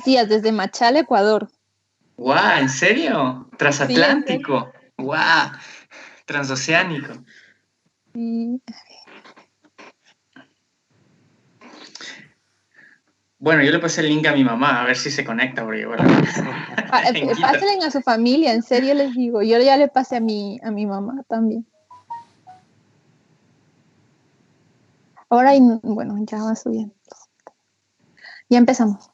días desde Machala, Ecuador. ¡Guau! ¿En serio? Sí, en serio. ¿Transatlántico? ¡Guau! Transoceánico. Sí. Bueno, yo le pasé el link a mi mamá, a ver si se conecta, porque bueno, en Quito. Pásenle a su familia, en serio les digo. Yo ya le pasé a mi mamá también. Ahora, bueno, ya va subiendo. Ya empezamos.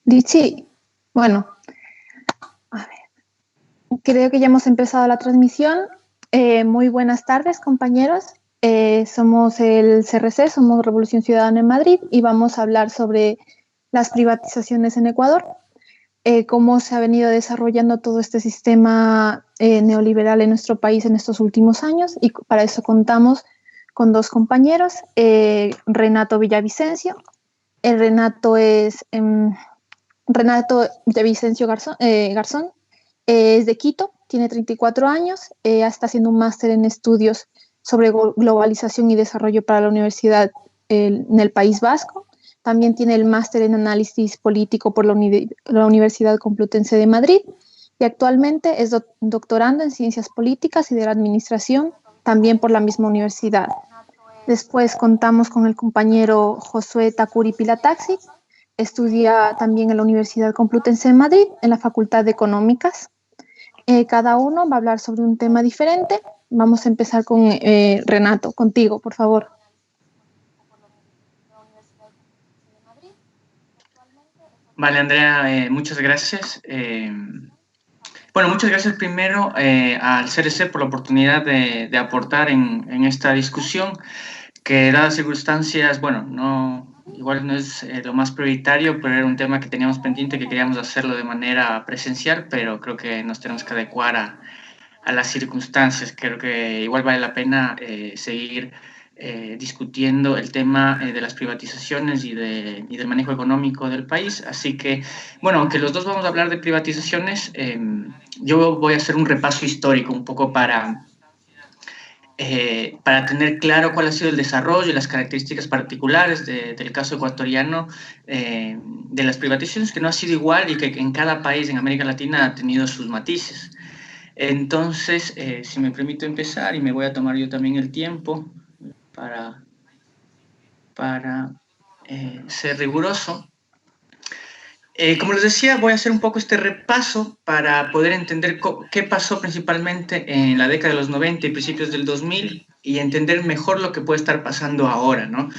Lichi, bueno, a ver, creo que ya hemos empezado la transmisión. Muy buenas tardes, compañeros. Somos el CRC, somos Revolución Ciudadana en Madrid y vamos a hablar sobre las privatizaciones en Ecuador, cómo se ha venido desarrollando todo este sistema neoliberal en nuestro país en estos últimos años, y para eso contamos con dos compañeros, Renato Villavicencio. El Renato es Renato Villavicencio Garzón, es de Quito, tiene 34 años, está haciendo un máster en estudios sobre globalización y desarrollo para la Universidad en el País Vasco. También tiene el máster en análisis político por la Universidad Complutense de Madrid y actualmente es doctorando en ciencias políticas y de la administración, también por la misma universidad. Después contamos con el compañero Josué Takuri Pilataxi, estudia también en la Universidad Complutense de Madrid, en la Facultad de Económicas. Cada uno va a hablar sobre un tema diferente. Vamos a empezar con Renato, contigo, por favor. Vale, Andrea, muchas gracias. Bueno, muchas gracias primero al CRC por la oportunidad de aportar en esta discusión, que dadas circunstancias, bueno, igual no es lo más prioritario, pero era un tema que teníamos pendiente, que queríamos hacerlo de manera presencial, pero creo que nos tenemos que adecuar a las circunstancias. Creo que igual vale la pena seguir discutiendo el tema de las privatizaciones y del manejo económico del país. Así que, bueno, aunque los dos vamos a hablar de privatizaciones, yo voy a hacer un repaso histórico un poco para tener claro cuál ha sido el desarrollo y las características particulares del caso ecuatoriano de las privatizaciones, que no ha sido igual y que en cada país en América Latina ha tenido sus matices. Entonces, si me permito empezar, y me voy a tomar yo también el tiempo para, para ser riguroso. Como les decía, voy a hacer un poco este repaso para poder entender qué pasó principalmente en la década de los 90 y principios del 2000 y entender mejor lo que puede estar pasando ahora, ¿no?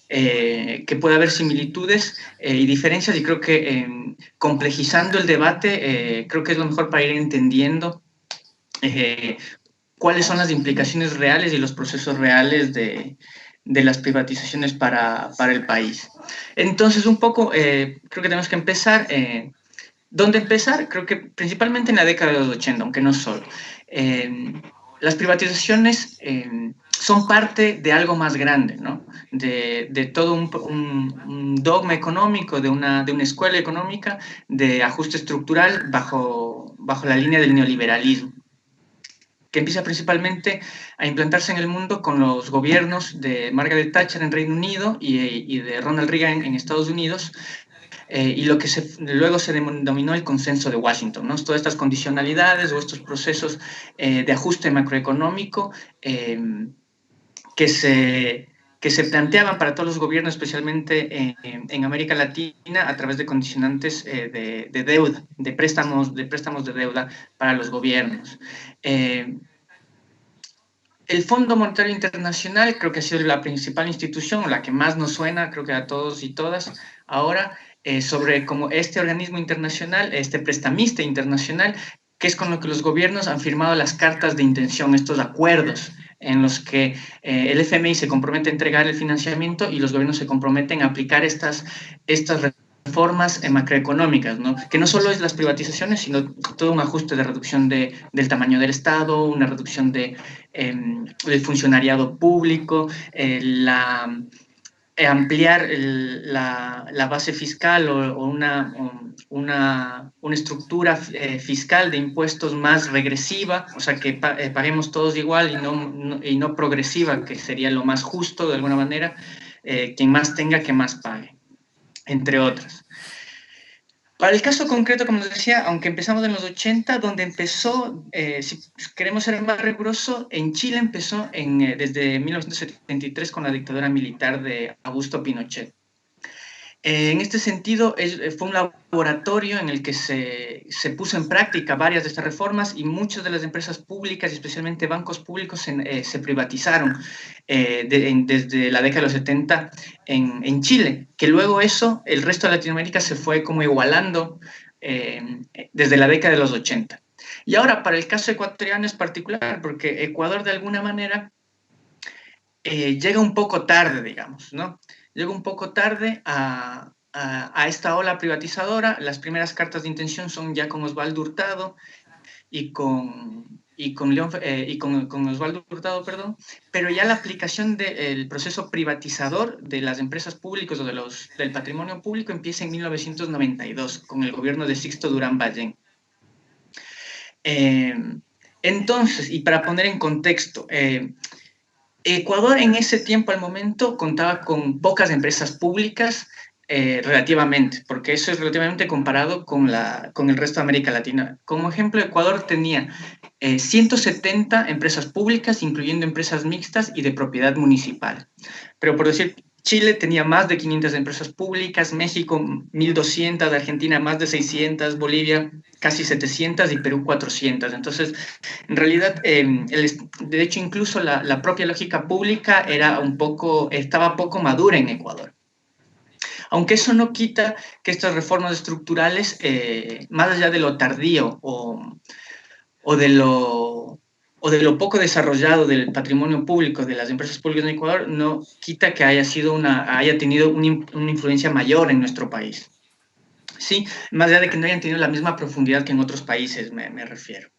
Que puede haber similitudes y diferencias, y creo que complejizando el debate, creo que es lo mejor para ir entendiendo cuáles son las implicaciones reales y los procesos reales de las privatizaciones para el país. Entonces, un poco, creo que tenemos que empezar. ¿Dónde empezar? Creo que principalmente en la década de los 80, aunque no solo. Las privatizaciones son parte de algo más grande, ¿no? De todo un dogma económico, de una escuela económica de ajuste estructural bajo la línea del neoliberalismo, que empieza principalmente a implantarse en el mundo con los gobiernos de Margaret Thatcher en Reino Unido y de Ronald Reagan en Estados Unidos, y lo que luego se denominó el consenso de Washington, ¿no? Todas estas condicionalidades o estos procesos de ajuste macroeconómico que se planteaban para todos los gobiernos, especialmente en América Latina, a través de condicionantes de deuda, de préstamos de deuda para los gobiernos. El Fondo Monetario Internacional creo que ha sido la principal institución, la que más nos suena, creo que a todos y todas ahora, sobre cómo este organismo internacional, este prestamista internacional, que es con lo que los gobiernos han firmado las cartas de intención, estos acuerdos en los que el FMI se compromete a entregar el financiamiento y los gobiernos se comprometen a aplicar estas reformas macroeconómicas, ¿no? Que no solo es las privatizaciones, sino todo un ajuste de reducción del tamaño del Estado, una reducción del funcionariado público, ampliar la base fiscal o una estructura fiscal de impuestos más regresiva, o sea, que paguemos todos igual y no progresiva, que sería lo más justo de alguna manera, quien más tenga que más pague, entre otras. Para el caso concreto, como les decía, aunque empezamos en los 80, donde empezó, si queremos ser más riguroso, en Chile empezó desde 1973 con la dictadura militar de Augusto Pinochet. En este sentido, fue un laboratorio en el que se puso en práctica varias de estas reformas y muchas de las empresas públicas, y especialmente bancos públicos, se privatizaron desde la década de los 70 en Chile, que luego eso, el resto de Latinoamérica se fue como igualando desde la década de los 80. Y ahora, para el caso ecuatoriano es particular, porque Ecuador de alguna manera llega un poco tarde, digamos, ¿no? Llega un poco tarde a esta ola privatizadora. Las primeras cartas de intención son ya con Osvaldo Hurtado con Osvaldo Hurtado, perdón, pero ya la aplicación del proceso privatizador de las empresas públicas o del patrimonio público empieza en 1992 con el gobierno de Sixto Durán Ballén. Entonces, y para poner en contexto, Ecuador en ese tiempo, al momento, contaba con pocas empresas públicas relativamente, porque eso es relativamente comparado con el resto de América Latina. Como ejemplo, Ecuador tenía 170 empresas públicas, incluyendo empresas mixtas y de propiedad municipal. Pero por decir, Chile tenía más de 500 empresas públicas, México 1.200, Argentina más de 600, Bolivia casi 700 y Perú 400. Entonces, en realidad, de hecho, incluso la propia lógica pública estaba poco madura en Ecuador. Aunque eso no quita que estas reformas estructurales, más allá de lo tardío o de lo poco desarrollado del patrimonio público de las empresas públicas en Ecuador, no quita que haya tenido una influencia mayor en nuestro país. Sí, más allá de que no hayan tenido la misma profundidad que en otros países, me refiero.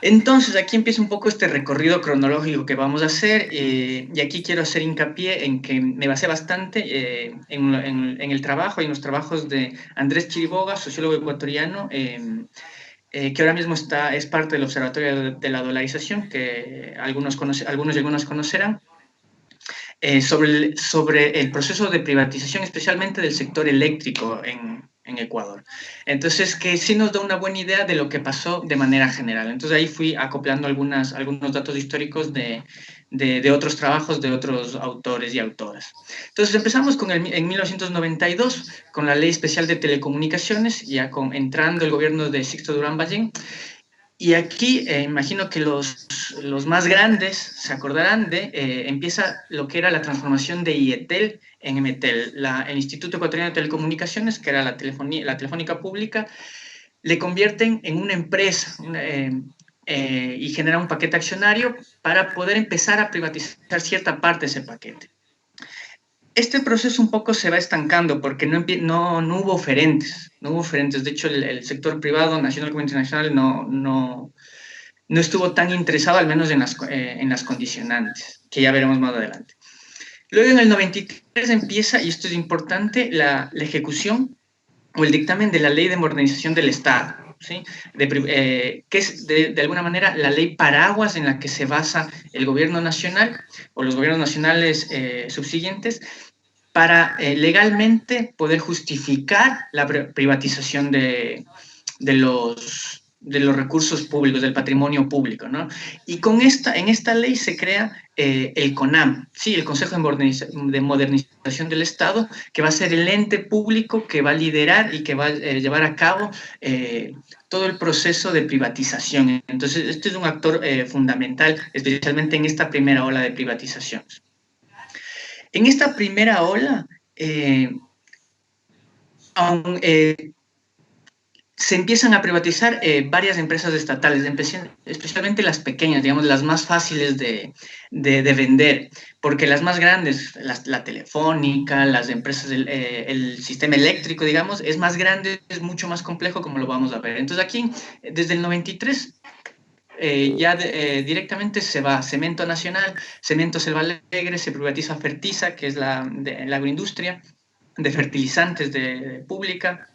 Entonces, aquí empieza un poco este recorrido cronológico que vamos a hacer, y aquí quiero hacer hincapié en que me basé bastante en el trabajo y en los trabajos de Andrés Chiriboga, sociólogo ecuatoriano, que ahora mismo es parte del Observatorio de la Dolarización, que algunos y algunas conocerán, sobre el proceso de privatización, especialmente del sector eléctrico en Ecuador. Entonces, que sí nos da una buena idea de lo que pasó de manera general. Entonces, ahí fui acoplando algunos datos históricos de otros trabajos de otros autores y autoras. Entonces, empezamos en 1992 con la Ley Especial de Telecomunicaciones, ya entrando el gobierno de Sixto Durán Ballén. Y aquí imagino que los más grandes se acordarán empieza lo que era la transformación de IETEL en EMETEL, el Instituto Ecuatoriano de Telecomunicaciones, que era la telefónica pública, le convierten en una empresa y genera un paquete accionario para poder empezar a privatizar cierta parte de ese paquete. Este proceso un poco se va estancando porque no hubo oferentes, De hecho, el sector privado, nacional como internacional, no estuvo tan interesado, al menos en las condicionantes, que ya veremos más adelante. Luego, en el 93 empieza, y esto es importante, la ejecución o el dictamen de la Ley de Modernización del Estado, ¿sí? Que es, de alguna manera, la ley paraguas en la que se basa el gobierno nacional o los gobiernos nacionales subsiguientes para legalmente poder justificar la privatización de los recursos públicos, del patrimonio público, ¿no? Y en esta ley se crea el CONAM, ¿sí? El Consejo de Modernización del Estado, que va a ser el ente público que va a liderar y que va a llevar a cabo todo el proceso de privatización. Entonces, este es un actor fundamental, especialmente en esta primera ola de privatizaciones. En esta primera ola, se empiezan a privatizar varias empresas estatales, especialmente las pequeñas, digamos, las más fáciles de vender, porque las más grandes, la telefónica, las empresas, el sistema eléctrico, digamos, es más grande, es mucho más complejo, como lo vamos a ver. Entonces aquí, desde el 93, directamente se va a Cemento Nacional, Cemento Selva Alegre, se privatiza Fertiza, que es la agroindustria de fertilizantes pública,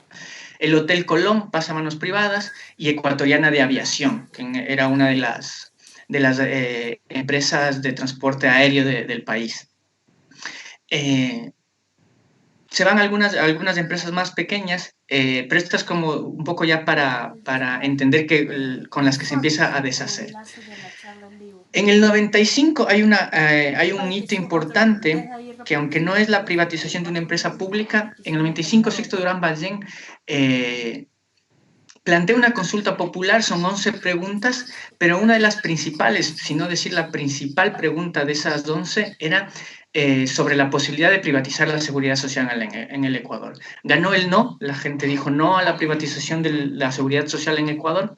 el Hotel Colón pasa a manos privadas y Ecuatoriana de Aviación, que era una de las empresas de transporte aéreo del país. Se van algunas empresas más pequeñas, pero esto es como un poco ya para entender con las que se empieza a deshacer. En el 95 hay un hito importante que, aunque no es la privatización de una empresa pública, en el 95 Sixto Durán Ballén plantea una consulta popular, son 11 preguntas, pero una de las principales, si no decir la principal pregunta de esas 11, era sobre la posibilidad de privatizar la seguridad social en el Ecuador. Ganó el no, la gente dijo no a la privatización de la seguridad social en Ecuador,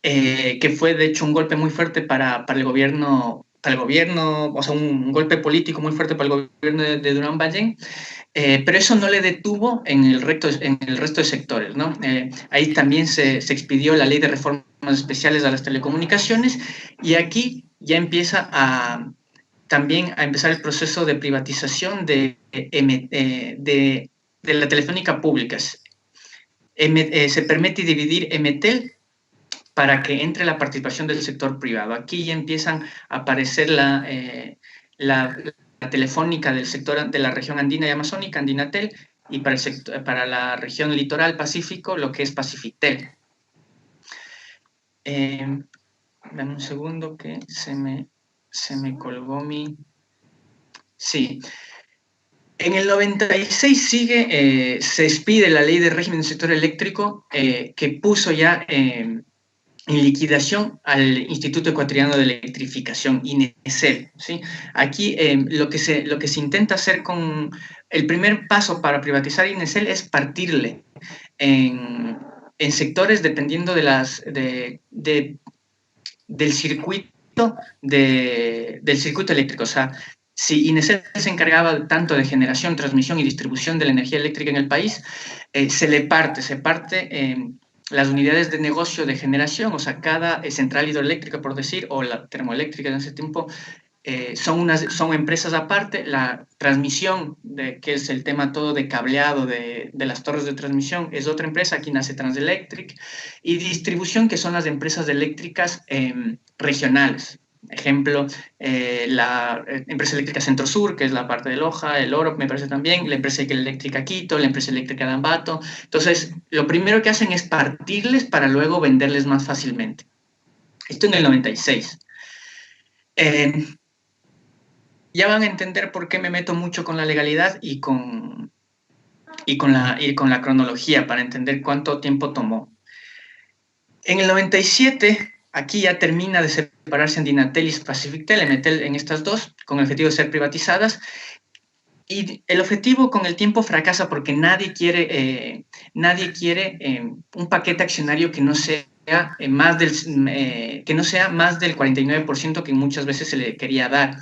que fue de hecho un golpe muy fuerte para el gobierno, o sea, un golpe político muy fuerte para el gobierno de Durán Ballén. Pero eso no le detuvo en el resto de sectores, ¿no? Ahí también se expidió la ley de reformas especiales a las telecomunicaciones y aquí ya empieza también a empezar el proceso de privatización de la telefónica pública. Se permite dividir Emetel para que entre la participación del sector privado. Aquí ya empiezan a aparecer la telefónica del sector de la región andina y amazónica, Andinatel, y para la región litoral pacífico, lo que es Pacifitel. Dame un segundo que se me colgó mi... Sí. En el 96 se expide la ley de régimen del sector eléctrico que puso ya en liquidación al Instituto Ecuatoriano de Electrificación, INESEL, ¿sí? Aquí lo que se intenta hacer con el primer paso para privatizar INESEL es partirle en sectores dependiendo del circuito eléctrico. O sea, si INESEL se encargaba tanto de generación, transmisión y distribución de la energía eléctrica en el país, se parte las unidades de negocio de generación, o sea, cada central hidroeléctrica, por decir, o la termoeléctrica en ese tiempo, son empresas aparte. La transmisión, que es el tema todo de cableado de las torres de transmisión, es otra empresa, aquí nace Transelectric, y distribución, que son las empresas eléctricas regionales. Ejemplo, la empresa eléctrica Centro Sur, que es la parte de Loja, el Oro, me parece también, la empresa eléctrica Quito, la empresa eléctrica de Ambato. Entonces, lo primero que hacen es partirles para luego venderles más fácilmente. Esto en el 96. Ya van a entender por qué me meto mucho con la legalidad y con la cronología, para entender cuánto tiempo tomó. En el 97, aquí ya termina de separarse Andinatel y Pacifitel, Emetel en estas dos, con el objetivo de ser privatizadas, y el objetivo con el tiempo fracasa porque nadie quiere un paquete accionario que no sea más del 49% que muchas veces se le quería dar.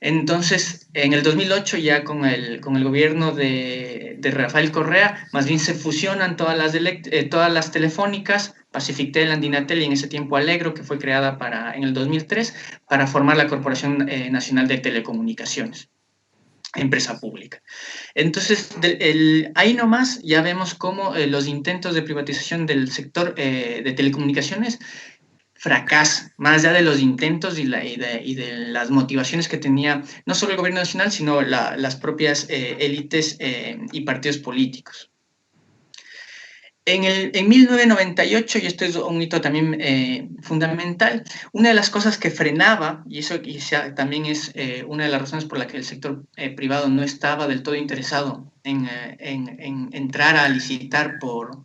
Entonces, en el 2008, ya con el gobierno de Rafael Correa, más bien se fusionan todas las telefónicas, Pacifitel, Andinatel y en ese tiempo Alegro, que fue creada en el 2003 para formar la Corporación Nacional de Telecomunicaciones, empresa pública. Entonces, ahí nomás ya vemos cómo los intentos de privatización del sector de telecomunicaciones fracasan, más allá de los intentos y de las motivaciones que tenía no solo el gobierno nacional, sino las propias élites y partidos políticos. En 1998, y esto es un hito también fundamental, una de las cosas que frenaba, y eso quizá también es una de las razones por la que el sector privado no estaba del todo interesado en entrar a licitar por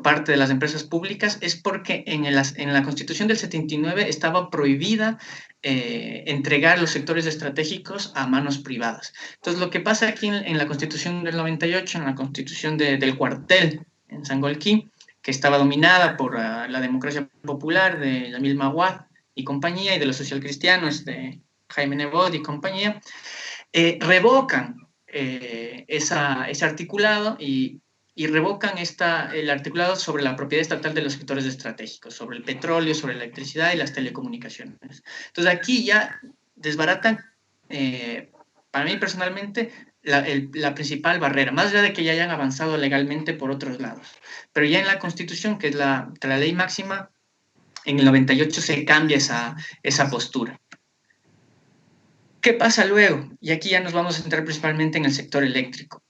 parte de las empresas públicas, es porque en la Constitución del 79 estaba prohibida entregar los sectores estratégicos a manos privadas. Entonces, lo que pasa aquí en la Constitución del 98, en la Constitución del cuartel en Sangolquí, que estaba dominada por la democracia popular de Yamil Maguad y compañía, y de los socialcristianos de Jaime Nebot y compañía, revocan ese articulado y y revocan el articulado sobre la propiedad estatal de los sectores estratégicos, sobre el petróleo, sobre la electricidad y las telecomunicaciones. Entonces aquí ya desbaratan, para mí personalmente, la principal barrera, más allá de que ya hayan avanzado legalmente por otros lados. Pero ya en la Constitución, que es la ley máxima, en el 98 se cambia esa postura. ¿Qué pasa luego? Y aquí ya nos vamos a centrar principalmente en el sector eléctrico.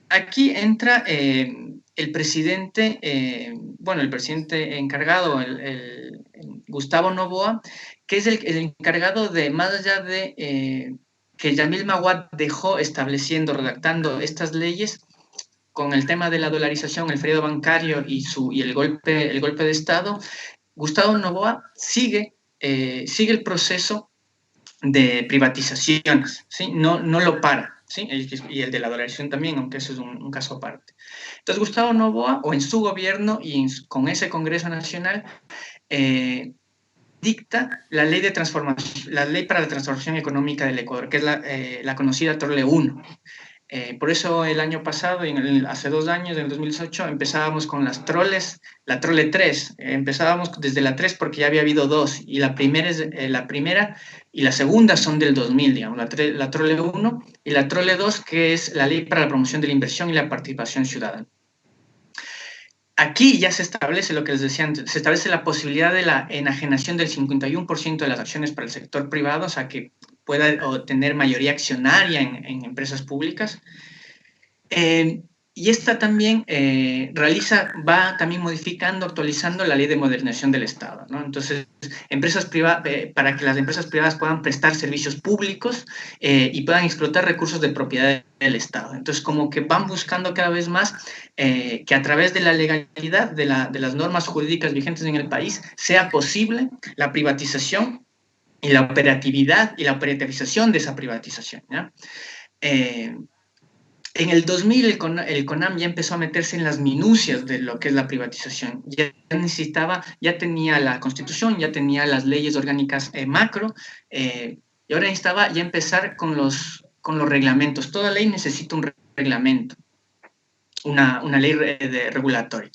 Aquí entra el presidente, el presidente encargado, Gustavo Noboa, que es el encargado de, más allá de que Yamil Maguad dejó estableciendo, redactando estas leyes, con el tema de la dolarización, el feriado bancario y el golpe de Estado, Gustavo Noboa sigue el proceso de privatizaciones, ¿sí? No lo para, ¿sí? Y el de la dolarización también, aunque eso es un caso aparte. Entonces, Gustavo Noboa, o en su gobierno y con ese Congreso Nacional, dicta la ley para la transformación económica del Ecuador, que es la conocida Trole 1. Por eso el año pasado, hace 2 años, en el 2018, empezábamos con la Trole 3. Empezábamos desde la 3 porque ya había habido 2, y la primera y la segunda son del 2000, digamos, la Trole 1 y la Trole 2, que es la Ley para la Promoción de la Inversión y la Participación Ciudadana. Aquí ya se establece lo que les decía antes, se establece la posibilidad de la enajenación del 51% de las acciones para el sector privado, o sea, que pueda tener mayoría accionaria en empresas públicas. Y esta también va también modificando, actualizando la ley de modernización del Estado, ¿no? Entonces, para que las empresas privadas puedan prestar servicios públicos y puedan explotar recursos de propiedad del Estado. Entonces, como que van buscando cada vez más que a través de la legalidad, de las normas jurídicas vigentes en el país, sea posible la privatización y la operatividad y la operativización de esa privatización, ¿ya? En el 2000 el CONAM ya empezó a meterse en las minucias de lo que es la privatización. Ya tenía la Constitución, ya tenía las leyes orgánicas macro, y ahora necesitaba ya empezar con los reglamentos. Toda ley necesita un reglamento, una ley regulatoria.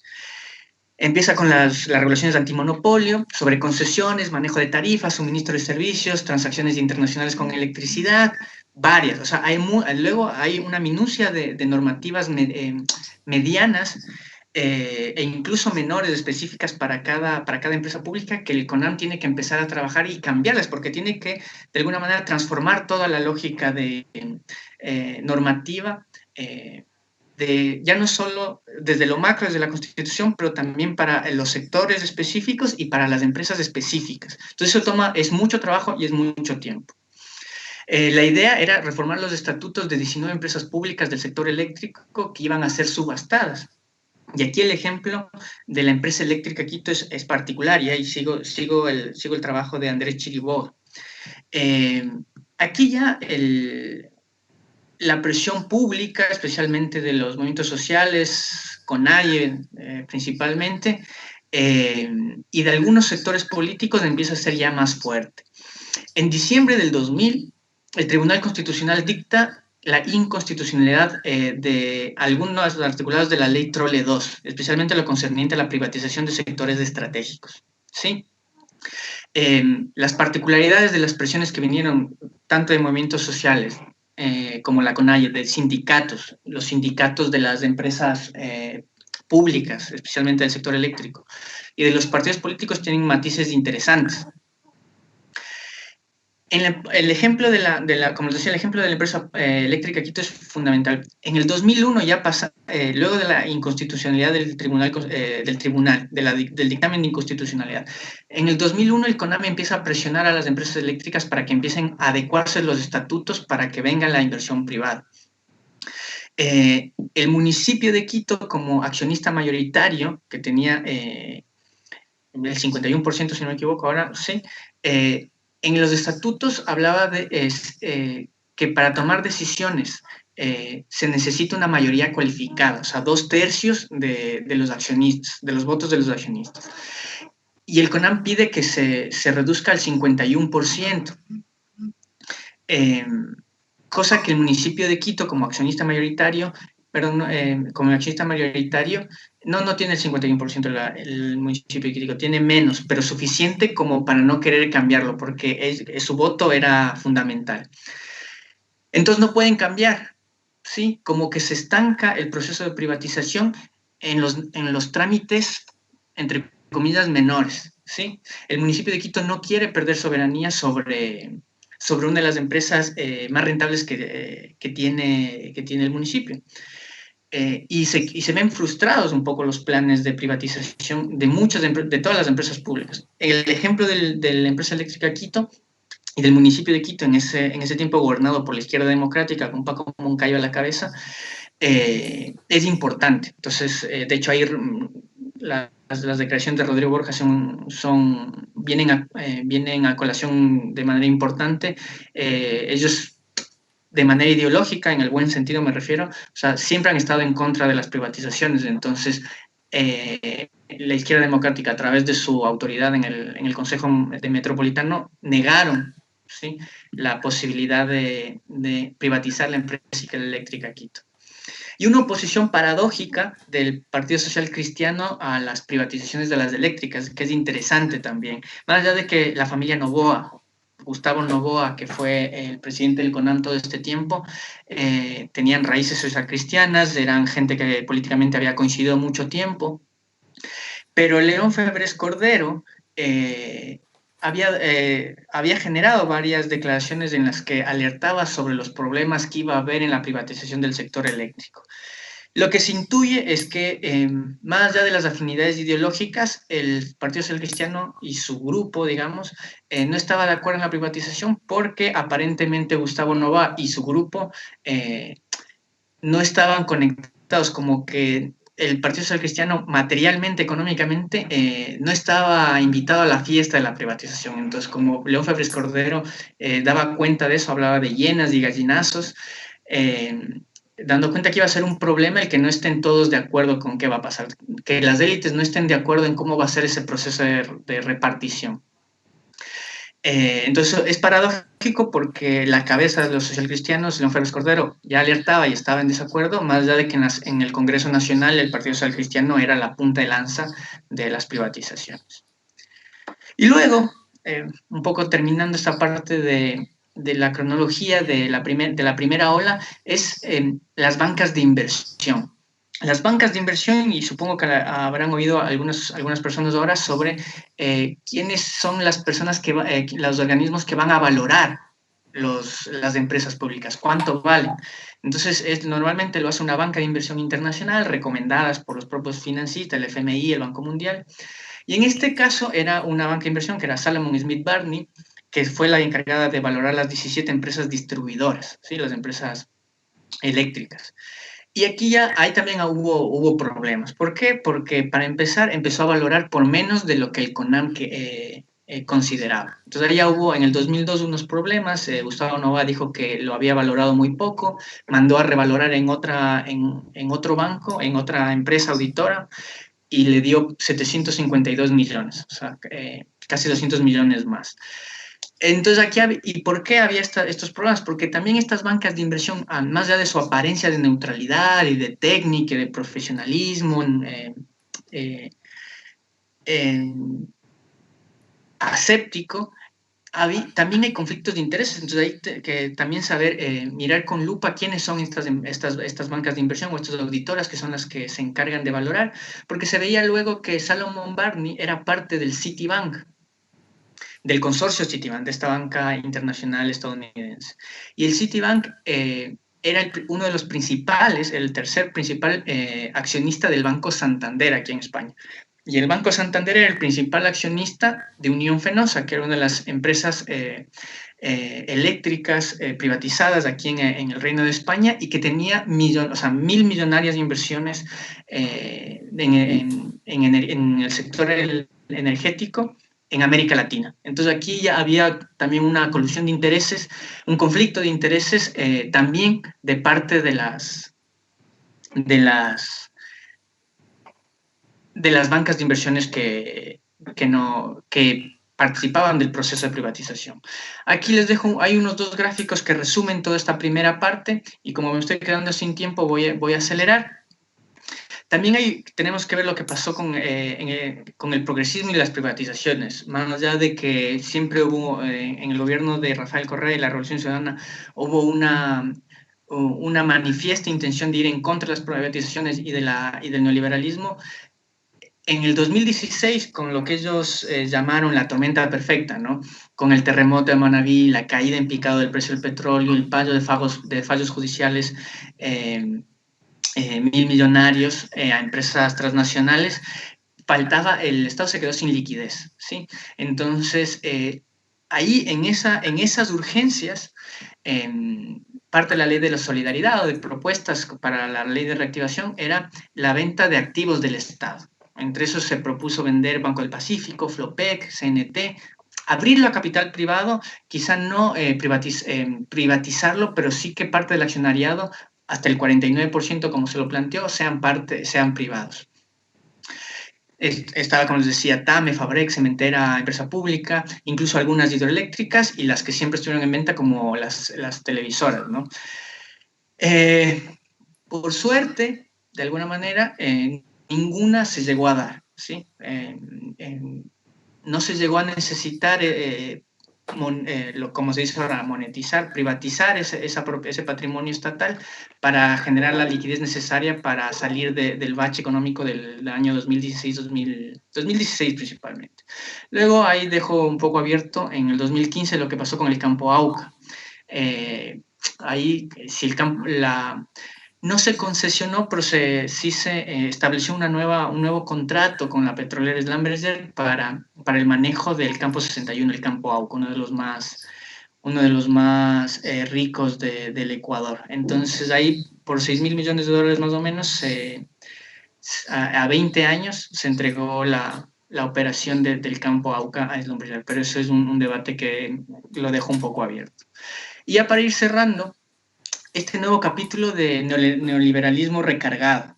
Empieza con las regulaciones de antimonopolio, sobre concesiones, manejo de tarifas, suministro de servicios, transacciones internacionales con electricidad, varias. O sea, luego hay una minucia de normativas medianas e incluso menores específicas para cada empresa pública que el CONAM tiene que empezar a trabajar y cambiarlas, porque tiene que, de alguna manera, transformar toda la lógica de normativa ya no solo desde lo macro, desde la Constitución, pero también para los sectores específicos y para las empresas específicas. Entonces eso es mucho trabajo y es mucho tiempo. La idea era reformar los estatutos de 19 empresas públicas del sector eléctrico que iban a ser subastadas. Y aquí el ejemplo de la empresa eléctrica Quito es particular, y ahí sigo el trabajo de Andrés Chiriboga. Aquí ya la presión pública, especialmente de los movimientos sociales, CONAIE principalmente, y de algunos sectores políticos empieza a ser ya más fuerte. En diciembre del 2000, el Tribunal Constitucional dicta la inconstitucionalidad de algunos articulados de la Ley Trole 2, especialmente lo concerniente a la privatización de sectores estratégicos. ¿Sí? Las particularidades de las presiones que vinieron tanto de movimientos sociales como la CONAIE, de sindicatos, los sindicatos de las empresas públicas, especialmente del sector eléctrico, y de los partidos políticos tienen matices interesantes. El ejemplo como les decía, el ejemplo de la empresa eléctrica Quito es fundamental. En el 2001 ya pasa, luego de la inconstitucionalidad del dictamen de inconstitucionalidad, en el 2001 el CONAME empieza a presionar a las empresas eléctricas para que empiecen a adecuarse los estatutos para que venga la inversión privada. El municipio de Quito, como accionista mayoritario, que tenía el 51%, si no me equivoco, ahora sí, en los estatutos hablaba de que para tomar decisiones se necesita una mayoría cualificada, o sea, 2/3 de los accionistas, de los votos de los accionistas. Y el CONAM pide que se reduzca al 51%, cosa que el municipio de Quito, como accionista mayoritario, perdón, como accionista mayoritario, no tiene el 51% el municipio de Quito, tiene menos, pero suficiente como para no querer cambiarlo, porque su voto era fundamental. Entonces no pueden cambiar, ¿sí? Como que se estanca el proceso de privatización en los trámites, entre comillas, menores, ¿sí? El municipio de Quito no quiere perder soberanía sobre una de las empresas más rentables que tiene el municipio. Y se ven frustrados un poco los planes de privatización de todas las empresas públicas. El ejemplo de la empresa eléctrica Quito y del municipio de Quito, en ese tiempo gobernado por la izquierda democrática, con Paco Moncayo a la cabeza, es importante. Entonces, de hecho, ahí las declaraciones de Rodrigo Borja vienen a colación de manera importante. Ellos, de manera ideológica, en el buen sentido me refiero, o sea, siempre han estado en contra de las privatizaciones. Entonces, la izquierda democrática, a través de su autoridad en el Consejo de Metropolitano, negaron, ¿sí?, la posibilidad de privatizar la empresa eléctrica Quito. Y una oposición paradójica del Partido Social Cristiano a las privatizaciones de las eléctricas, que es interesante también. Más allá de que la familia Noboa, Gustavo Noboa, que fue el presidente del CONAM todo este tiempo, tenían raíces social cristianas, eran gente que políticamente había coincidido mucho tiempo, pero León Febres Cordero había generado varias declaraciones en las que alertaba sobre los problemas que iba a haber en la privatización del sector eléctrico. Lo que se intuye es que, más allá de las afinidades ideológicas, el Partido Social Cristiano y su grupo, digamos, no estaba de acuerdo en la privatización porque aparentemente Gustavo Nova y su grupo no estaban conectados, como que el Partido Social Cristiano materialmente, económicamente, no estaba invitado a la fiesta de la privatización. Entonces, como León Febres Cordero daba cuenta de eso, hablaba de hienas y gallinazos, dando cuenta que iba a ser un problema el que no estén todos de acuerdo con qué va a pasar, que las élites no estén de acuerdo en cómo va a ser ese proceso de repartición. Entonces es paradójico porque la cabeza de los socialcristianos, León Febres Cordero, ya alertaba y estaba en desacuerdo, más allá de que en el Congreso Nacional el Partido Social Cristiano era la punta de lanza de las privatizaciones. Y luego, un poco terminando esta parte de la cronología de la primera ola, es las bancas de inversión. Las bancas de inversión, y supongo que habrán oído algunas personas ahora sobre quiénes son las personas los organismos que van a valorar las empresas públicas, cuánto valen. Entonces, normalmente lo hace una banca de inversión internacional, recomendadas por los propios financistas, el FMI, el Banco Mundial. Y en este caso era una banca de inversión que era Salomon Smith Barney, que fue la encargada de valorar las 17 empresas distribuidoras, ¿sí?, las empresas eléctricas. Y aquí ahí también hubo problemas. ¿Por qué? Porque para empezar empezó a valorar por menos de lo que el CONAM consideraba. Entonces ya hubo en el 2002 unos problemas. Gustavo Nova dijo que lo había valorado muy poco, mandó a revalorar en otro banco, en otra empresa auditora, y le dio 752 millones, o sea, casi 200 millones más. Entonces, ¿y por qué había estos problemas? Porque también estas bancas de inversión, más allá de su apariencia de neutralidad y de técnica y de profesionalismo, aséptico, también hay conflictos de intereses. Entonces hay que también saber mirar con lupa quiénes son estas bancas de inversión o estas auditoras que son las que se encargan de valorar, porque se veía luego que Salomon Barney era parte del Citibank, del consorcio Citibank, de esta banca internacional estadounidense. Y el Citibank era uno de los principales, el tercer principal accionista del Banco Santander aquí en España. Y el Banco Santander era el principal accionista de Unión Fenosa, que era una de las empresas eléctricas privatizadas aquí en el Reino de España y que tenía 1.000 millonarias inversiones en el sector energético en América Latina. Entonces aquí ya había también una colusión de intereses, un conflicto de intereses también de parte de las bancas de inversiones que participaban del proceso de privatización. Aquí les dejo, hay unos 2 gráficos que resumen toda esta primera parte y como me estoy quedando sin tiempo voy a acelerar. También tenemos que ver lo que pasó con el progresismo y las privatizaciones, más allá de que siempre hubo en el gobierno de Rafael Correa y la Revolución Ciudadana, hubo una manifiesta intención de ir en contra de las privatizaciones y del neoliberalismo. En el 2016, con lo que ellos llamaron la tormenta perfecta, ¿no? Con el terremoto de Manabí, la caída en picado del precio del petróleo, el pago de fallos judiciales mil millonarios a empresas transnacionales, el Estado se quedó sin liquidez, ¿sí? Entonces, ahí en esas urgencias, parte de la ley de la solidaridad o de propuestas para la ley de reactivación era la venta de activos del Estado. Entre esos se propuso vender Banco del Pacífico, Flopec, CNT, abrirlo a capital privado, quizá no privatizarlo, pero sí que parte del accionariado, hasta el 49%, como se lo planteó, sean privados. Estaba, como les decía, TAME, Fabrec, Cementera, empresa pública, incluso algunas hidroeléctricas y las que siempre estuvieron en venta como las televisoras, ¿no? Por suerte, de alguna manera, ninguna se llegó a dar, ¿sí? No se llegó a necesitar, como se dice ahora, monetizar, privatizar ese patrimonio estatal para generar la liquidez necesaria para salir del bache económico del año 2016 principalmente. Luego ahí dejo un poco abierto en el 2015 lo que pasó con el campo Auca. Ahí, si el campo, no se concesionó, pero sí se estableció un nuevo contrato con la petrolera Schlumberger para el manejo del campo 61, el campo Auca, uno de los más ricos del Ecuador. Entonces ahí, por $6.000 millones más o menos, a 20 años se entregó la operación del campo Auca a Schlumberger, pero eso es un debate que lo dejo un poco abierto. Y ya para ir cerrando, este nuevo capítulo de neoliberalismo recargado.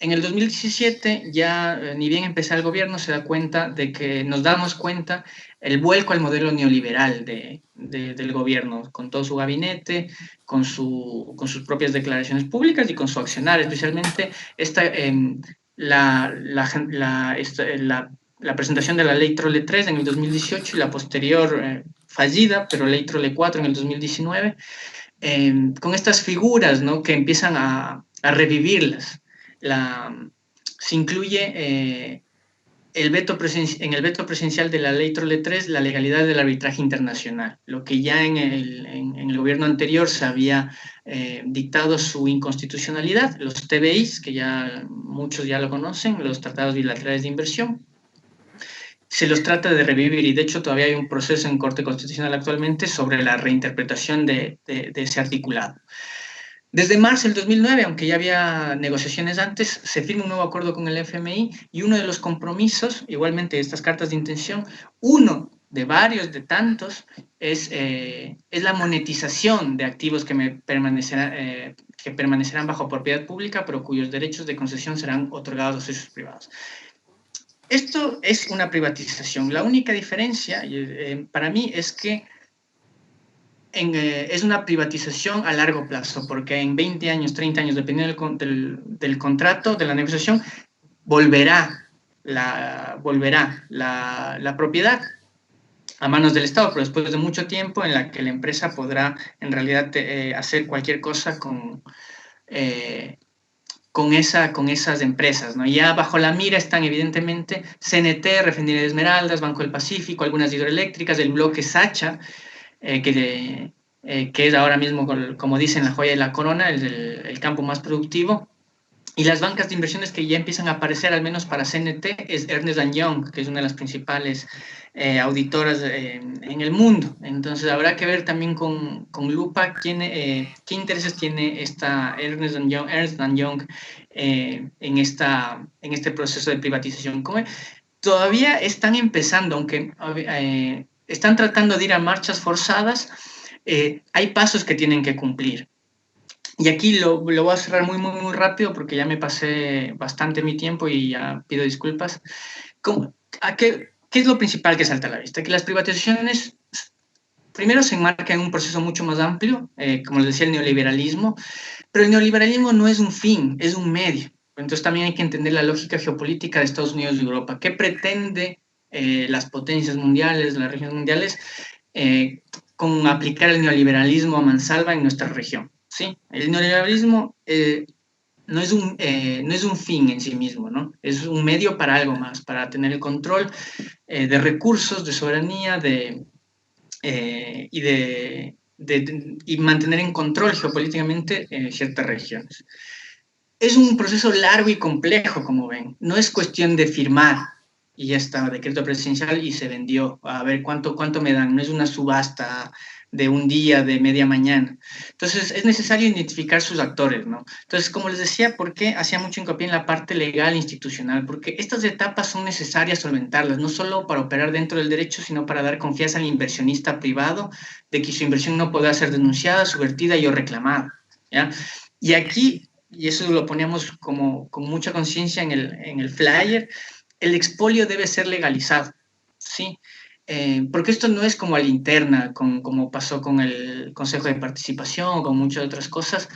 En el 2017, ya ni bien empezó el gobierno, se da cuenta de que nos damos cuenta el vuelco al modelo neoliberal del gobierno, con todo su gabinete, con sus propias declaraciones públicas y con su accionar, especialmente la presentación de la ley Trole 3 en el 2018 y la posterior fallida, pero ley Trole 4 en el 2019, con estas figuras, ¿no?, que empiezan a revivirlas. Se incluye en el veto presidencial de la ley Trole 3 la legalidad del arbitraje internacional, lo que ya en el gobierno anterior se había dictado su inconstitucionalidad, los TBIs, que ya muchos ya lo conocen, los tratados bilaterales de inversión. Se los trata de revivir y de hecho todavía hay un proceso en Corte Constitucional actualmente sobre la reinterpretación de ese articulado. Desde marzo del 2009, aunque ya había negociaciones antes, se firma un nuevo acuerdo con el FMI y uno de los compromisos, igualmente estas cartas de intención, uno de varios, de tantos, es la monetización de activos que permanecerán bajo propiedad pública, pero cuyos derechos de concesión serán otorgados a socios privados. Esto es una privatización. La única diferencia para mí es que es una privatización a largo plazo, porque en 20 años, 30 años, dependiendo del contrato, de la negociación, volverá la propiedad a manos del Estado, pero después de mucho tiempo en la que la empresa podrá en realidad hacer cualquier cosa con esas empresas, ¿no? Ya bajo la mira están evidentemente CNT, Refinería de Esmeraldas, Banco del Pacífico, algunas hidroeléctricas, el bloque Sacha, que es ahora mismo, como dicen, la joya de la corona, el campo más productivo. Y las bancas de inversiones que ya empiezan a aparecer, al menos para CNT, es Ernst & Young, que es una de las principales auditoras en el mundo. Entonces habrá que ver también con lupa qué intereses tiene esta Ernst & Young en este proceso de privatización. Todavía están empezando, aunque están tratando de ir a marchas forzadas, hay pasos que tienen que cumplir. Y aquí lo voy a cerrar muy, muy, muy rápido porque ya me pasé bastante mi tiempo y ya pido disculpas. ¿qué es lo principal que salta a la vista? Que las privatizaciones primero se enmarcan en un proceso mucho más amplio, como les decía, el neoliberalismo, pero el neoliberalismo no es un fin, es un medio. Entonces también hay que entender la lógica geopolítica de Estados Unidos y Europa. ¿Qué pretende las potencias mundiales, las regiones mundiales, con aplicar el neoliberalismo a mansalva en nuestra región? ¿Sí? El neoliberalismo no es un fin en sí mismo, ¿no? Es un medio para algo más, para tener el control de recursos, de soberanía, y mantener en control geopolíticamente ciertas regiones. Es un proceso largo y complejo, como ven. No es cuestión de firmar y ya está, decreto presidencial y se vendió. A ver cuánto me dan. No es una subasta de un día, de media mañana. Entonces, es necesario identificar sus actores, ¿no? Entonces, como les decía, ¿por qué hacía mucho hincapié en la parte legal e institucional? Porque estas etapas son necesarias solventarlas, no solo para operar dentro del derecho, sino para dar confianza al inversionista privado de que su inversión no podrá ser denunciada, subvertida y o reclamada, ¿ya? Y aquí, y eso lo poníamos como con mucha conciencia en el flyer, el expolio debe ser legalizado, ¿sí? Porque esto no es como a la interna, como pasó con el Consejo de Participación o con muchas otras cosas.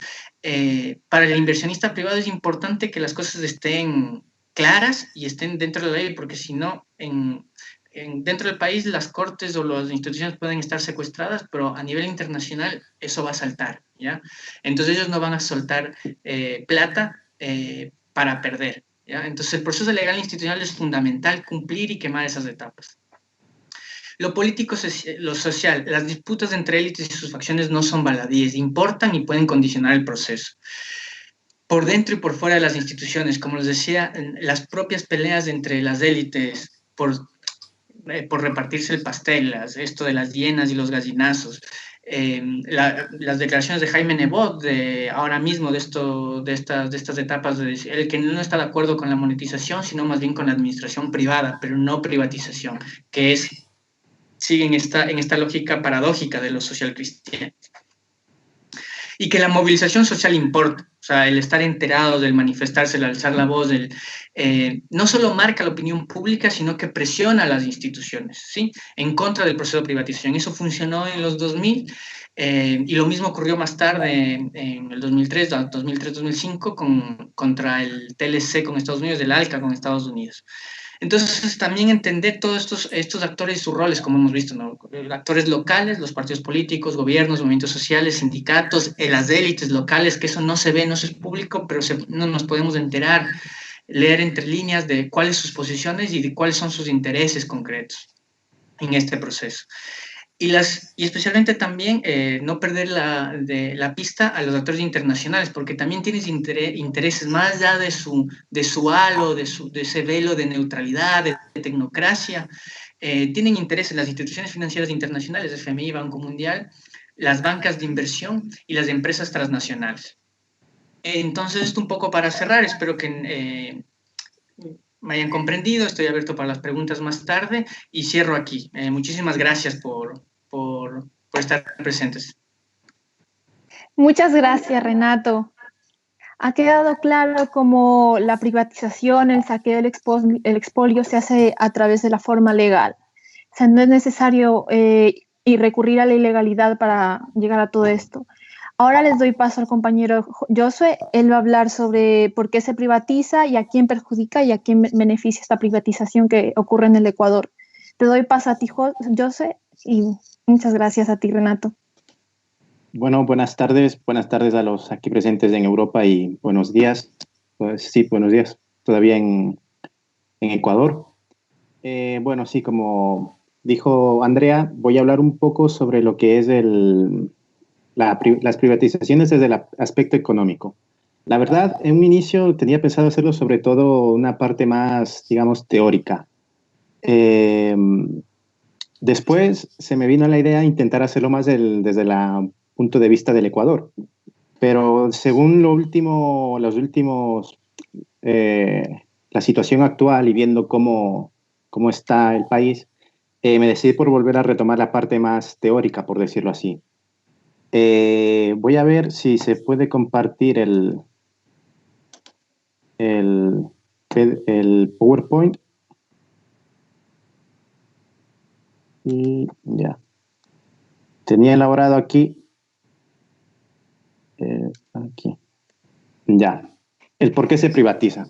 Para el inversionista privado es importante que las cosas estén claras y estén dentro de la ley, porque si no, dentro del país las cortes o las instituciones pueden estar secuestradas, pero a nivel internacional eso va a saltar, ¿ya? Entonces ellos no van a soltar plata para perder, ¿ya? Entonces el proceso legal e institucional es fundamental cumplir y quemar esas etapas. Lo político, lo social, las disputas entre élites y sus facciones no son baladíes, importan y pueden condicionar el proceso. Por dentro y por fuera de las instituciones, como les decía, las propias peleas entre las élites por repartirse el pastel, esto de las hienas y los gallinazos, las declaraciones de Jaime Nebot ahora mismo de estas etapas, el que no está de acuerdo con la monetización, sino más bien con la administración privada, pero no privatización, que sigue en esta lógica paradójica de los socialcristianos. Y que la movilización social importa, o sea, el estar enterado, del manifestarse, el alzar la voz, no solo marca la opinión pública, sino que presiona a las instituciones, ¿sí? En contra del proceso de privatización. Eso funcionó en los 2000 y lo mismo ocurrió más tarde en el 2003-2005 contra el TLC con Estados Unidos, el ALCA con Estados Unidos. Entonces, también entender todos estos actores y sus roles, como hemos visto, ¿no? Actores locales, los partidos políticos, gobiernos, movimientos sociales, sindicatos, las élites locales, que eso no se ve, no es público, pero no nos podemos enterar, leer entre líneas de cuáles sus posiciones y de cuáles son sus intereses concretos en este proceso. Y especialmente también no perder la pista a los actores internacionales, porque también tienes intereses más allá de su halo, de ese velo de neutralidad, de tecnocracia. Tienen interés en las instituciones financieras internacionales, FMI, Banco Mundial, las bancas de inversión y las empresas transnacionales. Entonces, esto un poco para cerrar, espero que me hayan comprendido, estoy abierto para las preguntas más tarde y cierro aquí. Muchísimas gracias por estar presentes. Muchas gracias, Renato. Ha quedado claro cómo la privatización, el saqueo, el expolio se hace a través de la forma legal. O sea, no es necesario y recurrir a la ilegalidad para llegar a todo esto. Ahora les doy paso al compañero Josué. Él va a hablar sobre por qué se privatiza y a quién perjudica y a quién beneficia esta privatización que ocurre en el Ecuador. Te doy paso a ti, Josué, y muchas gracias a ti, Renato. Bueno, buenas tardes a los aquí presentes en Europa y buenos días. Pues, sí, buenos días todavía en Ecuador. Bueno, sí, como dijo Andrea, voy a hablar un poco sobre lo que es las privatizaciones desde el aspecto económico. La verdad, en un inicio tenía pensado hacerlo sobre todo una parte más, digamos, teórica. Después se me vino la idea intentar hacerlo más desde el punto de vista del Ecuador. Pero según la situación actual y viendo cómo está el país, me decidí por volver a retomar la parte más teórica, por decirlo así. Voy a ver si se puede compartir el PowerPoint. Y ya. Tenía elaborado aquí. Aquí. Ya. El por qué se privatiza.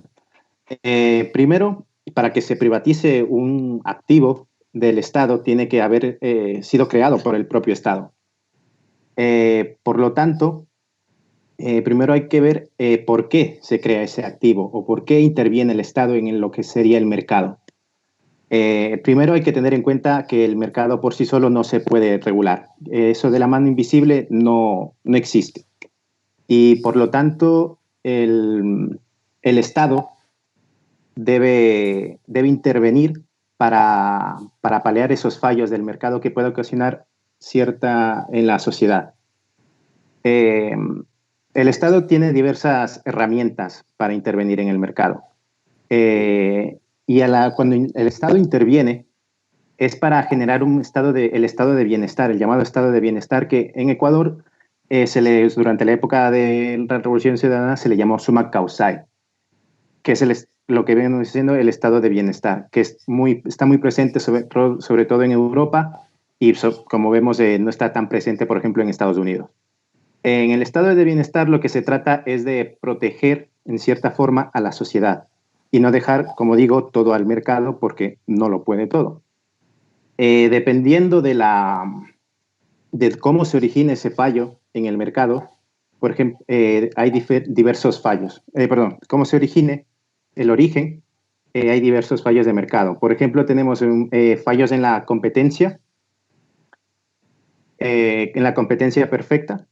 Primero, para que se privatice un activo del Estado, tiene que haber sido creado por el propio Estado. Por lo tanto, primero hay que ver por qué se crea ese activo o por qué interviene el Estado en lo que sería el mercado. Primero hay que tener en cuenta que el mercado por sí solo no se puede regular. Eso de la mano invisible no existe. Y por lo tanto, el Estado debe intervenir para paliar esos fallos del mercado que puede ocasionar cierta en la sociedad. El Estado tiene diversas herramientas para intervenir en el mercado. Y cuando el Estado interviene es para generar el estado de bienestar, el llamado estado de bienestar, que en Ecuador durante la época de la Revolución Ciudadana se le llamó summa causae, que es lo que venimos diciendo el estado de bienestar, que está muy presente sobre todo en Europa y como vemos no está tan presente, por ejemplo, en Estados Unidos. En el estado de bienestar lo que se trata es de proteger en cierta forma a la sociedad y no dejar, como digo, todo al mercado porque no lo puede todo. Dependiendo de cómo se origina ese fallo en el mercado, por ejemplo, hay diversos fallos. Cómo se origine el origen, hay diversos fallos de mercado. Por ejemplo, tenemos fallos en la competencia perfecta.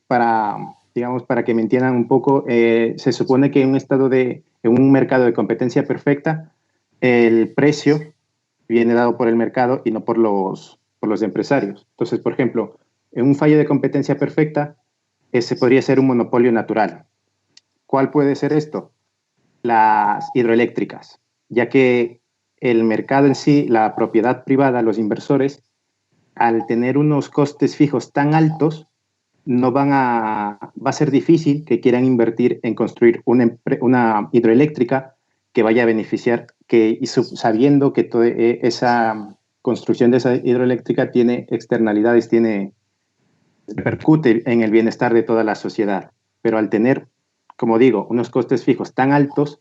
Para que me entiendan un poco, se supone que en un mercado de competencia perfecta, el precio viene dado por el mercado y no por los empresarios. Entonces, por ejemplo, en un fallo de competencia perfecta, ese podría ser un monopolio natural. ¿Cuál puede ser esto? Las hidroeléctricas, ya que el mercado en sí, la propiedad privada, los inversores, al tener unos costes fijos tan altos, va a ser difícil que quieran invertir en construir una hidroeléctrica que vaya a beneficiar, sabiendo que toda esa construcción de esa hidroeléctrica tiene externalidades, repercute en el bienestar de toda la sociedad. Pero al tener, como digo, unos costes fijos tan altos,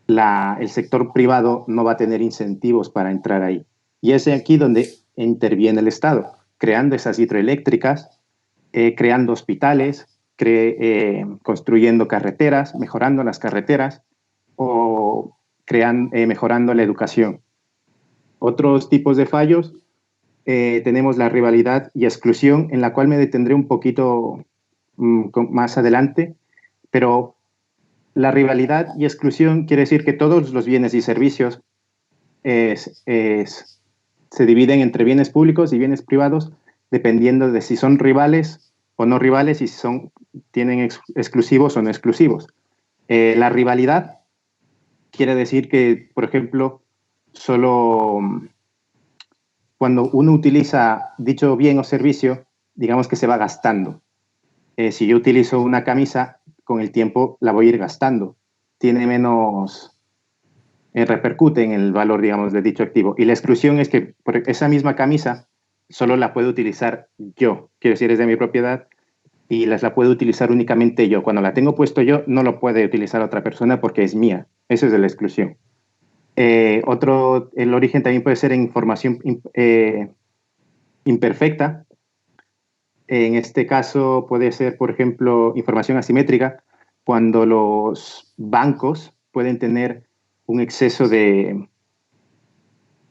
el sector privado no va a tener incentivos para entrar ahí. Y es aquí donde interviene el Estado, creando esas hidroeléctricas, creando hospitales, construyendo carreteras, mejorando las carreteras o mejorando la educación. Otros tipos de fallos, tenemos la rivalidad y exclusión, en la cual me detendré un poquito más adelante, pero la rivalidad y exclusión quiere decir que todos los bienes y servicios se dividen entre bienes públicos y bienes privados, dependiendo de si son rivales o no rivales y si tienen exclusivos o no exclusivos. La rivalidad quiere decir que, por ejemplo, solo cuando uno utiliza dicho bien o servicio, digamos que se va gastando. Si yo utilizo una camisa, con el tiempo la voy a ir gastando. Tiene menos... repercute en el valor, digamos, de dicho activo. Y la exclusión es que por esa misma camisa solo la puedo utilizar yo. Quiero decir, es de mi propiedad y la puedo utilizar únicamente yo. Cuando la tengo puesto yo, no lo puede utilizar otra persona porque es mía. Eso es de la exclusión. El origen también puede ser en información imperfecta. En este caso puede ser, por ejemplo, información asimétrica, cuando los bancos pueden tener un exceso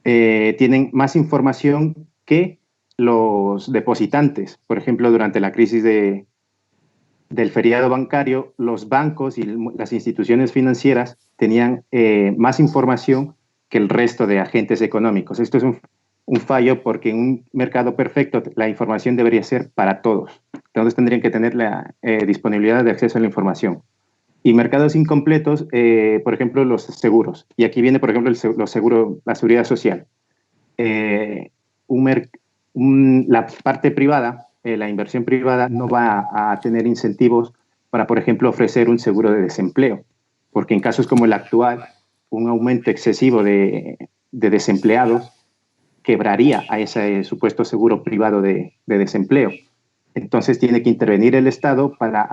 tienen más información que los depositantes. Por ejemplo, durante la crisis del feriado bancario, los bancos y las instituciones financieras tenían más información que el resto de agentes económicos. Esto es un fallo porque en un mercado perfecto la información debería ser para todos. Todos tendrían que tener la disponibilidad de acceso a la información. Y mercados incompletos, por ejemplo, los seguros. Y aquí viene, por ejemplo, la seguridad social. La parte privada, la inversión privada, no va a tener incentivos para, por ejemplo, ofrecer un seguro de desempleo. Porque en casos como el actual, un aumento excesivo de desempleados quebraría a ese supuesto seguro privado de desempleo. Entonces tiene que intervenir el Estado para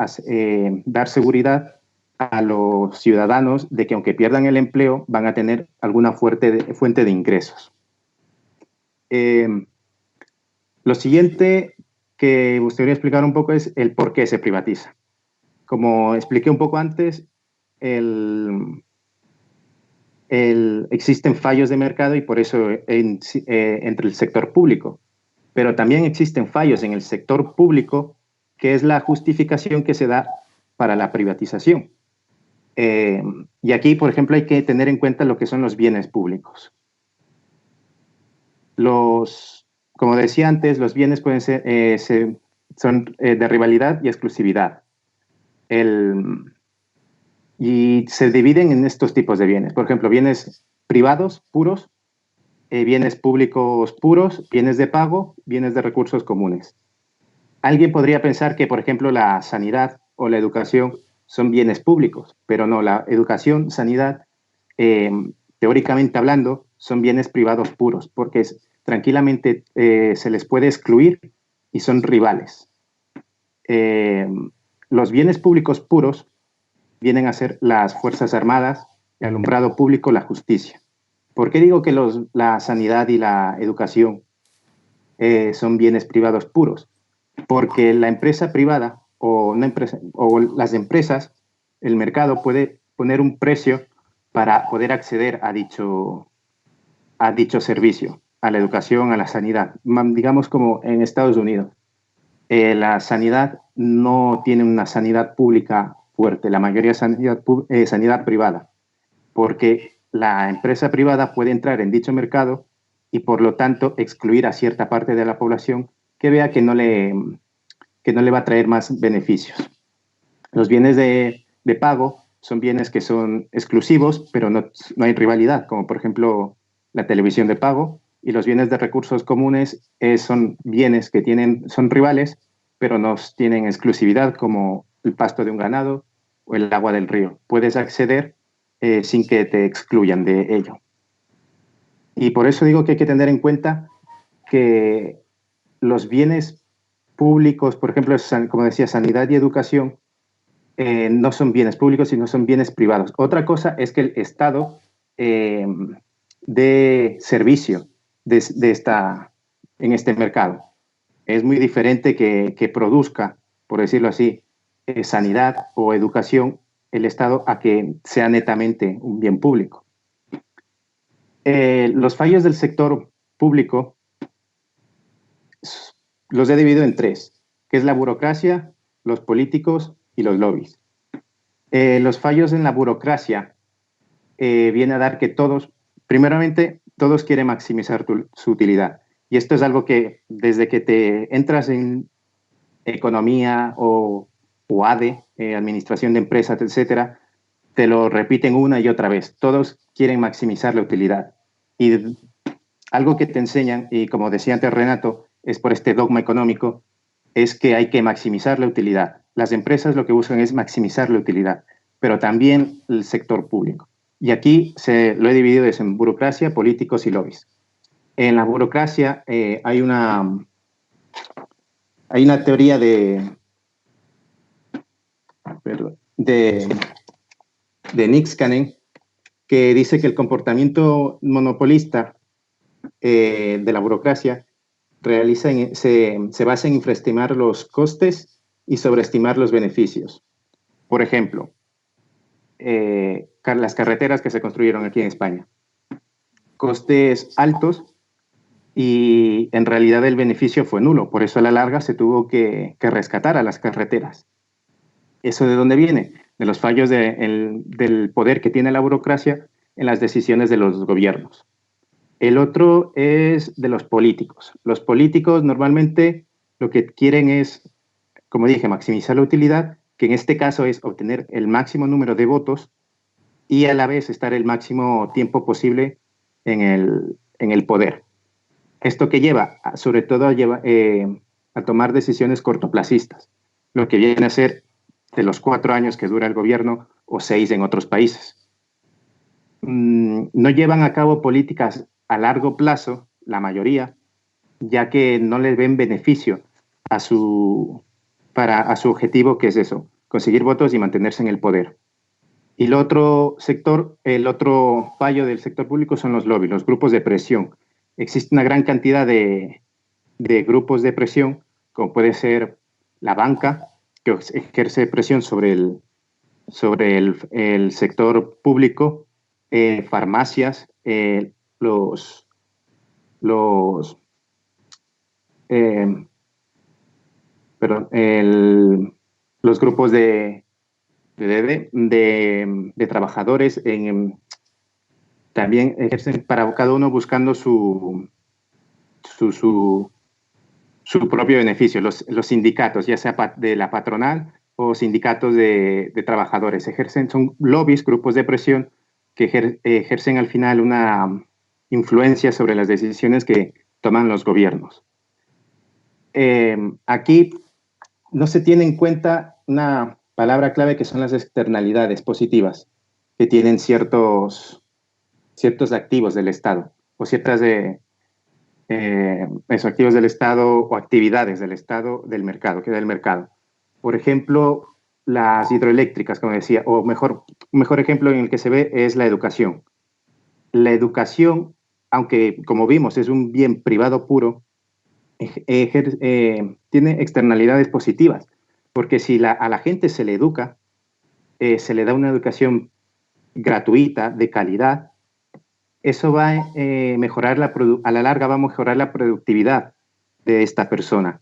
dar seguridad a los ciudadanos de que aunque pierdan el empleo van a tener alguna fuente de ingresos. Lo siguiente que me gustaría explicar un poco es el por qué se privatiza. Como expliqué un poco antes, existen fallos de mercado y por eso entre el sector público. Pero también existen fallos en el sector público, que es la justificación que se da para la privatización. Y aquí, por ejemplo, hay que tener en cuenta lo que son los bienes públicos. Como decía antes, los bienes pueden ser, son de rivalidad y exclusividad. Y se dividen en estos tipos de bienes. Por ejemplo, bienes privados puros, bienes públicos puros, bienes de pago, bienes de recursos comunes. Alguien podría pensar que, por ejemplo, la sanidad o la educación son bienes públicos, pero no, la educación, sanidad, teóricamente hablando, son bienes privados puros, porque tranquilamente se les puede excluir y son rivales. Los bienes públicos puros vienen a ser las Fuerzas Armadas, el alumbrado público, la justicia. ¿Por qué digo que la sanidad y la educación son bienes privados puros? Porque la empresa privada o las empresas, el mercado puede poner un precio para poder acceder a dicho servicio, a la educación, a la sanidad. Digamos como en Estados Unidos. La sanidad no tiene una sanidad pública fuerte, la mayoría es sanidad privada, porque la empresa privada puede entrar en dicho mercado y por lo tanto excluir a cierta parte de la población que vea que no le va a traer más beneficios. Los bienes de pago son bienes que son exclusivos, pero no hay rivalidad, como por ejemplo la televisión de pago, y los bienes de recursos comunes son bienes que son rivales, pero no tienen exclusividad, como el pasto de un ganado o el agua del río. Puedes acceder sin que te excluyan de ello. Y por eso digo que hay que tener en cuenta que los bienes públicos, por ejemplo, como decía, sanidad y educación, no son bienes públicos, sino son bienes privados. Otra cosa es que el Estado dé servicio en este mercado. Es muy diferente que produzca, por decirlo así, sanidad o educación el Estado a que sea netamente un bien público. Los fallos del sector público los he dividido en tres, que es la burocracia, los políticos y los lobbies. Los fallos en la burocracia viene a dar que primeramente, todos quieren maximizar su utilidad. Y esto es algo que desde que te entras en economía o ADE, administración de empresas, etcétera, te lo repiten una y otra vez. Todos quieren maximizar la utilidad. Y algo que te enseñan, y como decía antes Renato, es por este dogma económico, es que hay que maximizar la utilidad. Las empresas lo que buscan es maximizar la utilidad, pero también el sector público. Y aquí lo he dividido en burocracia, políticos y lobbies. En la burocracia hay una teoría de Niskanen que dice que el comportamiento monopolista de la burocracia se basa en infraestimar los costes y sobreestimar los beneficios. Por ejemplo, las carreteras que se construyeron aquí en España. Costes altos y en realidad el beneficio fue nulo. Por eso a la larga se tuvo que rescatar a las carreteras. ¿Eso de dónde viene? De los fallos del poder que tiene la burocracia en las decisiones de los gobiernos. El otro es de los políticos. Los políticos normalmente lo que quieren es, como dije, maximizar la utilidad, que en este caso es obtener el máximo número de votos y a la vez estar el máximo tiempo posible en el poder. Esto que lleva, sobre todo, a tomar decisiones cortoplacistas, lo que viene a ser de los 4 años que dura el gobierno o 6 en otros países. No llevan a cabo políticas a largo plazo la mayoría, ya que no les ven beneficio a su objetivo, que es eso, conseguir votos y mantenerse en el poder. Y el otro fallo del sector público son los lobbies, los grupos de presión. Existe una gran cantidad de grupos de presión, como puede ser la banca, que ejerce presión sobre el sector público, farmacias, los grupos de trabajadores también ejercen para cada uno buscando su propio beneficio. Los sindicatos, ya sea de la patronal o sindicatos de trabajadores, son lobbies, grupos de presión que ejercen al final una influencia sobre las decisiones que toman los gobiernos. Aquí no se tiene en cuenta una palabra clave, que son las externalidades positivas que tienen ciertos activos del Estado o ciertas activos del Estado o actividades del Estado del mercado, que da el mercado. Por ejemplo, las hidroeléctricas, como decía, o un mejor ejemplo en el que se ve es la educación. La educación, aunque como vimos es un bien privado puro, tiene externalidades positivas, porque si a la gente se le educa, se le da una educación gratuita, de calidad, eso va a mejorar a la larga va a mejorar la productividad de esta persona.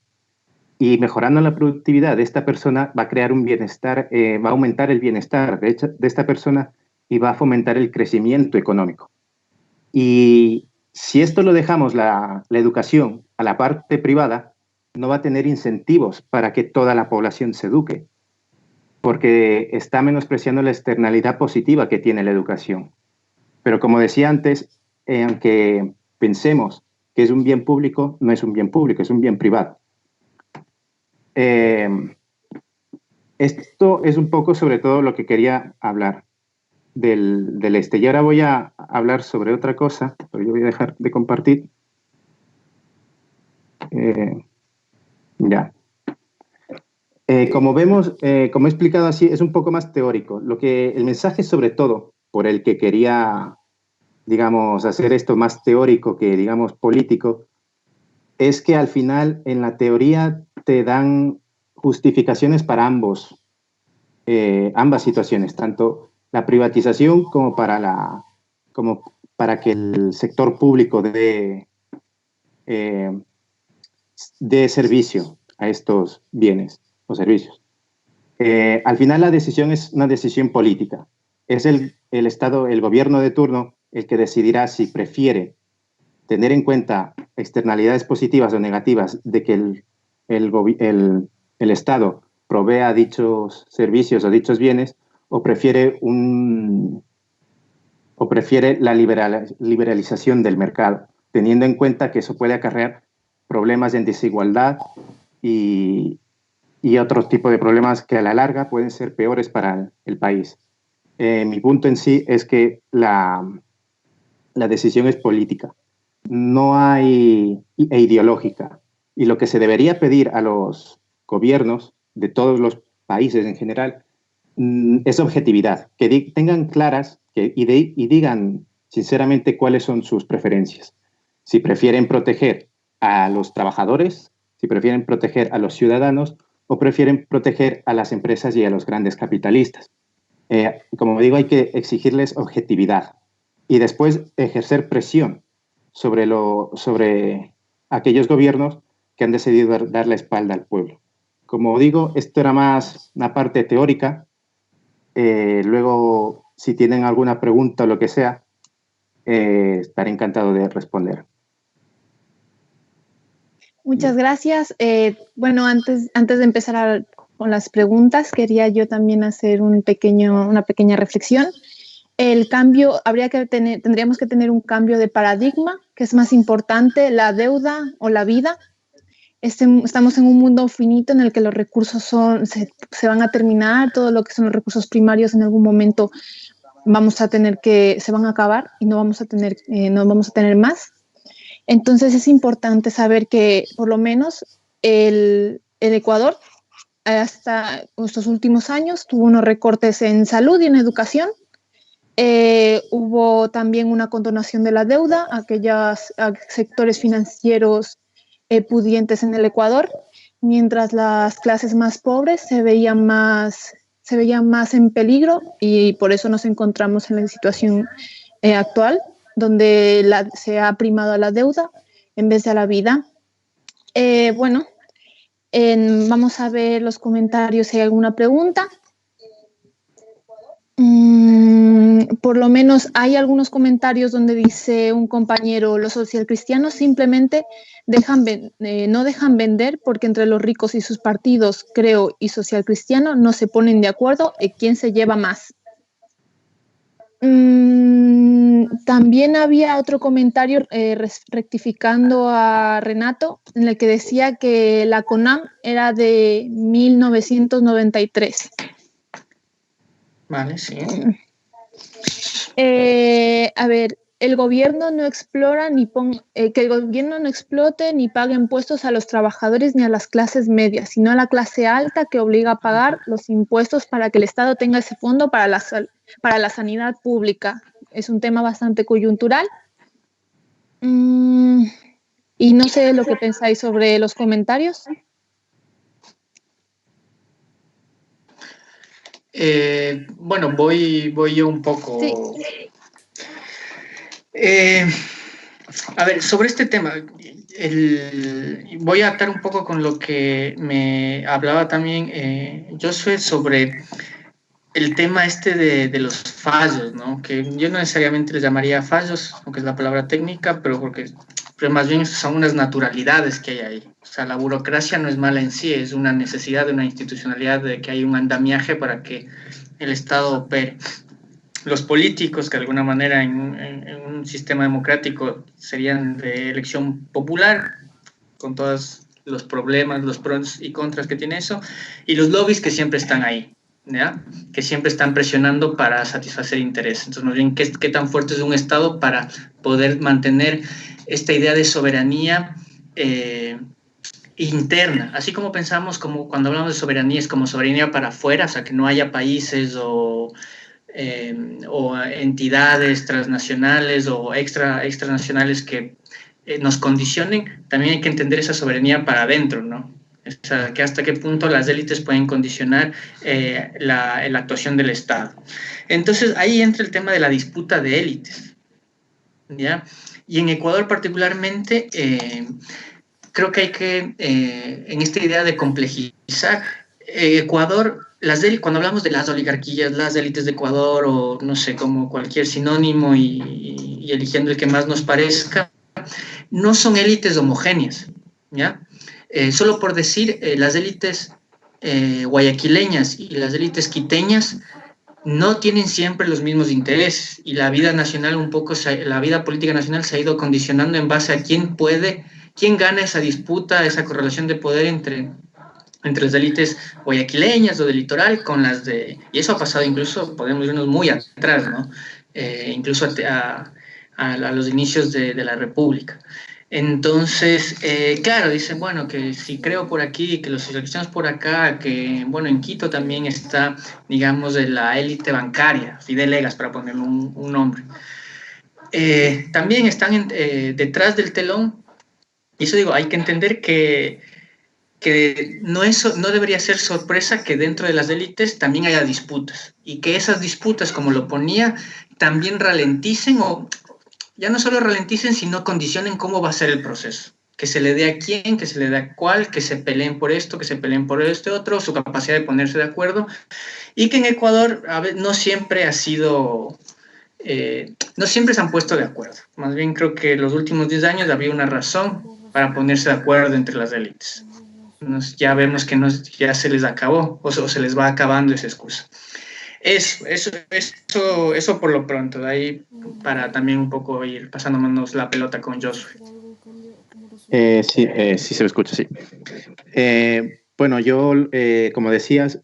Y mejorando la productividad de esta persona va a crear un bienestar, va a aumentar el bienestar de esta persona y va a fomentar el crecimiento económico. Y si esto lo dejamos, la educación, a la parte privada, no va a tener incentivos para que toda la población se eduque, porque está menospreciando la externalidad positiva que tiene la educación. Pero como decía antes, aunque pensemos que es un bien público, no es un bien público, es un bien privado. Esto es un poco sobre todo lo que quería hablar del este. Y ahora voy a hablar sobre otra cosa, pero yo voy a dejar de compartir. Ya. Como vemos, como he explicado así, es un poco más teórico. El mensaje sobre todo por el que quería, digamos, hacer esto más teórico que, digamos, político, es que al final en la teoría te dan justificaciones para ambas situaciones, tanto la privatización como para que el sector público dé servicio a estos bienes o servicios. Al final la decisión es una decisión política. Es el Estado, el gobierno de turno, el que decidirá si prefiere tener en cuenta externalidades positivas o negativas de que el Estado provea dichos servicios o dichos bienes, o prefiere la liberalización del mercado, teniendo en cuenta que eso puede acarrear problemas de desigualdad y otro tipo de problemas que a la larga pueden ser peores para el país. Mi punto en sí es que la decisión es política, no hay ideológica. Y lo que se debería pedir a los gobiernos de todos los países en general es objetividad, que tengan claras y digan sinceramente cuáles son sus preferencias. Si prefieren proteger a los trabajadores, si prefieren proteger a los ciudadanos o prefieren proteger a las empresas y a los grandes capitalistas. Como digo, hay que exigirles objetividad y después ejercer presión sobre aquellos gobiernos que han decidido dar la espalda al pueblo. Como digo, esto era más una parte teórica. Luego, si tienen alguna pregunta o lo que sea, estaré encantado de responder. Muchas gracias. Bueno, antes de empezar con las preguntas, quería yo también hacer una pequeña reflexión. El cambio, tendríamos que tener un cambio de paradigma, que es más importante, la deuda o la vida. Estamos en un mundo finito en el que los recursos se van a terminar, todo lo que son los recursos primarios en algún momento se van a acabar y no vamos a tener más. Entonces es importante saber que por lo menos el Ecuador hasta estos últimos años tuvo unos recortes en salud y en educación. Hubo también una condonación de la deuda a aquellos sectores financieros pudientes en el Ecuador, mientras las clases más pobres se veían más en peligro, y por eso nos encontramos en la situación actual, donde se ha primado a la deuda en vez de a la vida. Bueno, vamos a ver los comentarios si hay alguna pregunta. Por lo menos hay algunos comentarios donde dice un compañero: los socialcristianos simplemente no dejan vender porque entre los ricos y sus partidos, Creo y Socialcristiano, no se ponen de acuerdo en quién se lleva más. También había otro comentario rectificando a Renato, en el que decía que la CONAM era de 1993. Vale, sí. A ver, el gobierno no explora que el gobierno no explote ni pague impuestos a los trabajadores ni a las clases medias, sino a la clase alta, que obliga a pagar los impuestos para que el Estado tenga ese fondo para la sanidad pública. Es un tema bastante coyuntural. Y no sé lo que pensáis sobre los comentarios. Bueno, voy yo un poco. Sí. A ver, sobre este tema, voy a atar un poco con lo que me hablaba también Josué sobre el tema este de los fallos, ¿no? Que yo no necesariamente les llamaría fallos, aunque es la palabra técnica, pero más bien son unas naturalidades que hay ahí. O sea, la burocracia no es mala en sí, es una necesidad de una institucionalidad, de que hay un andamiaje para que el Estado opere. Los políticos, que de alguna manera en un sistema democrático serían de elección popular, con todos los problemas, los pros y contras que tiene eso, y los lobbies que siempre están ahí, ¿ya? Que siempre están presionando para satisfacer intereses. Entonces, más bien, ¿qué tan fuerte es un Estado para poder mantener esta idea de soberanía interna? Así como pensamos, como cuando hablamos de soberanía, es como soberanía para afuera, o sea, que no haya países o entidades transnacionales o extranacionales que nos condicionen. También hay que entender esa soberanía para adentro, ¿no? O sea, que hasta qué punto las élites pueden condicionar la actuación del Estado. Entonces, ahí entra el tema de la disputa de élites, ¿ya? Y en Ecuador particularmente, creo que hay que, en esta idea de complejizar, Ecuador, cuando hablamos de las oligarquías, las élites de Ecuador, o no sé, como cualquier sinónimo y eligiendo el que más nos parezca, no son élites homogéneas, ¿ya? Solo por decir, las élites guayaquileñas y las élites quiteñas no tienen siempre los mismos intereses, y la vida nacional la vida política nacional se ha ido condicionando en base a quién gana esa disputa, esa correlación de poder entre las élites guayaquileñas o del litoral con las de... Y eso ha pasado incluso, podemos irnos muy atrás, ¿no? Incluso a los inicios de la República. Entonces, claro, dicen, bueno, que si Creo por aquí, que los socialistas por acá, que, bueno, en Quito también está, digamos, de la élite bancaria, Fidel Egas, para ponerle un nombre. También están detrás del telón, y eso digo, hay que entender que no debería ser sorpresa que dentro de las élites también haya disputas, y que esas disputas, como lo ponía, también ralenticen, o ya no solo ralenticen, sino condicionen cómo va a ser el proceso. Que se le dé a quién, que se le dé a cuál, que se peleen por esto, que se peleen por este otro, su capacidad de ponerse de acuerdo, y que en Ecuador no siempre ha sido... no siempre se han puesto de acuerdo. Más bien creo que en los últimos 10 años había una razón para ponerse de acuerdo entre las élites. Ya vemos que ya se les acabó, o se les va acabando esa excusa. Eso por lo pronto. De ahí, para también un poco ir pasándonos la pelota con Josué. Sí, sí se me escucha, sí. Bueno, yo, como decías,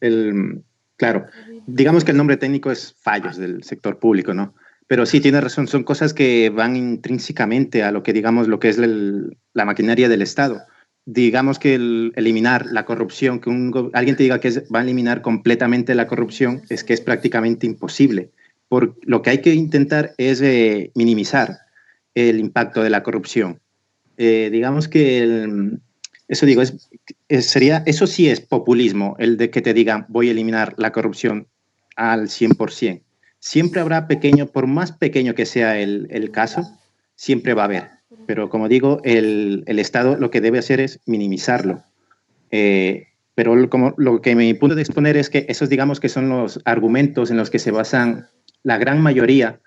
claro, digamos que el nombre técnico es fallos del sector público, ¿no? Pero sí, tiene razón, son cosas que van intrínsecamente a lo que, digamos, lo que es la maquinaria del Estado. Digamos que eliminar la corrupción, que alguien te diga que va a eliminar completamente la corrupción, es que es prácticamente imposible. Lo que hay que intentar es minimizar el impacto de la corrupción. Digamos que eso digo, eso sí es populismo, el de que te digan voy a eliminar la corrupción al 100%. Siempre habrá por más pequeño que sea el caso, siempre va a haber. Pero como digo, el Estado lo que debe hacer es minimizarlo. Pero como lo que mi punto de exponer es que esos digamos que son los argumentos en los que se basan la gran mayoría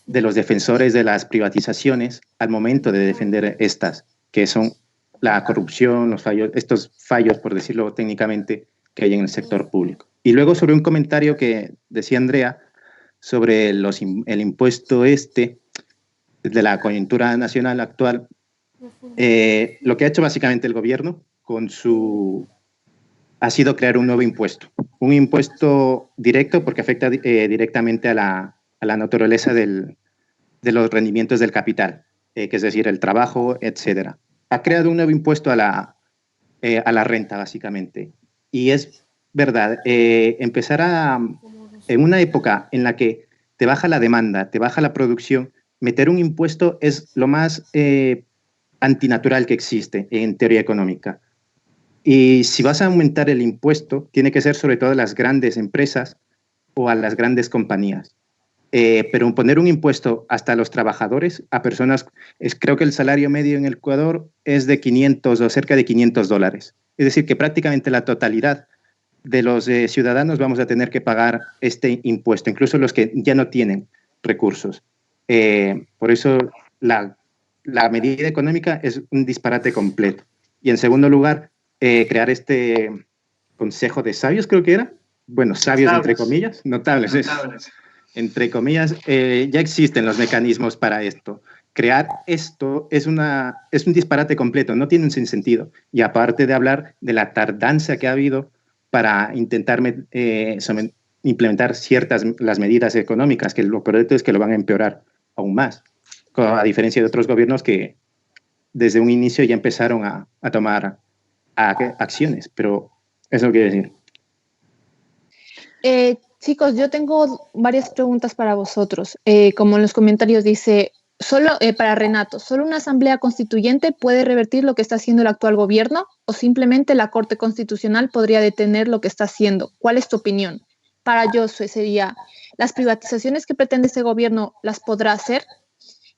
de los defensores de las privatizaciones al momento de defender estas, que son la corrupción, los fallos, estos fallos, por decirlo técnicamente, que hay en el sector público. Y luego sobre un comentario que decía Andrea sobre el impuesto de la coyuntura nacional actual, lo que ha hecho básicamente el gobierno ha sido crear un nuevo impuesto. Un impuesto directo porque afecta directamente a la naturaleza de los rendimientos del capital, que es decir, el trabajo, etcétera. Ha creado un nuevo impuesto a la renta, básicamente. Y es verdad, en una época en la que te baja la demanda, te baja la producción, meter un impuesto es lo más antinatural que existe en teoría económica. Y si vas a aumentar el impuesto, tiene que ser sobre todo a las grandes empresas o a las grandes compañías. Pero poner un impuesto hasta a los trabajadores, a personas, creo que el salario medio en el Ecuador es de 500 o cerca de $500. Es decir, que prácticamente la totalidad de los ciudadanos vamos a tener que pagar este impuesto, incluso los que ya no tienen recursos. Por eso la medida económica es un disparate completo. Y en segundo lugar, crear este consejo de sabios, creo que era. Bueno, sabios entre comillas, notables. Entre comillas, ya existen los mecanismos para esto. Crear esto es un disparate completo, no tiene un sinsentido. Y aparte de hablar de la tardanza que ha habido para intentar implementar las medidas económicas, que lo peor es que lo van a empeorar aún más, a diferencia de otros gobiernos que desde un inicio ya empezaron a tomar acciones, pero eso quiere decir. Chicos, yo tengo varias preguntas para vosotros. Como en los comentarios dice, para Renato, ¿solo una asamblea constituyente puede revertir lo que está haciendo el actual gobierno o simplemente la Corte Constitucional podría detener lo que está haciendo? ¿Cuál es tu opinión? Para Josué sería, ¿las privatizaciones que pretende este gobierno las podrá hacer?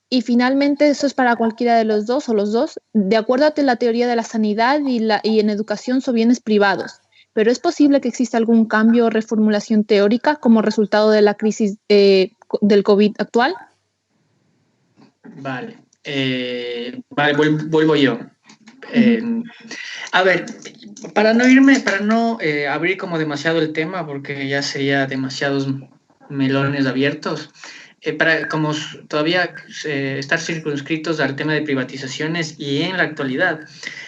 Y finalmente, eso es para cualquiera de los dos o los dos, de acuerdo a la teoría de la sanidad y en educación son bienes privados. Pero ¿es posible que exista algún cambio o reformulación teórica como resultado de la crisis del COVID actual? Vale, vuelvo yo. A ver, para no abrir como demasiado el tema, porque ya sería demasiados melones abiertos, para como todavía estar circunscritos al tema de privatizaciones y en la actualidad.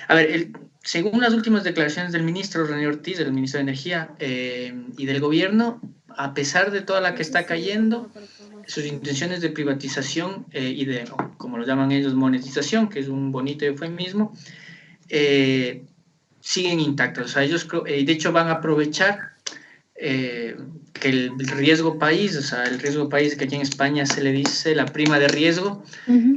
A ver, según las últimas declaraciones del ministro René Ortiz, del ministro de Energía y del gobierno, a pesar de toda la que está cayendo, sus intenciones de privatización y de, como lo llaman ellos, monetización, que es un bonito eufemismo, siguen intactos. O sea, ellos, de hecho, van a aprovechar que el riesgo país, o sea, el riesgo país que aquí en España se le dice la prima de riesgo,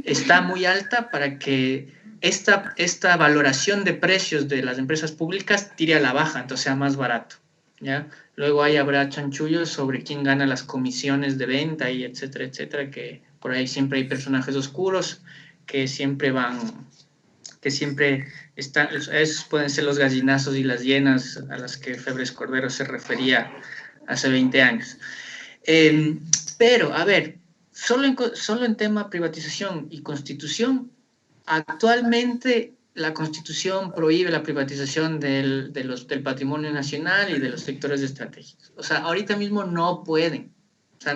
está muy alta para que esta valoración de precios de las empresas públicas tire a la baja, entonces sea más barato, ¿ya? Luego ahí habrá chanchullos sobre quién gana las comisiones de venta y etcétera, etcétera, que por ahí siempre hay personajes oscuros que siempre están, esos pueden ser los gallinazos y las hienas a las que Febres Cordero se refería hace 20 años. Pero, a ver, solo en tema privatización y constitución, actualmente la Constitución prohíbe la privatización del patrimonio nacional y de los sectores estratégicos. O sea, ahorita mismo no pueden. O sea,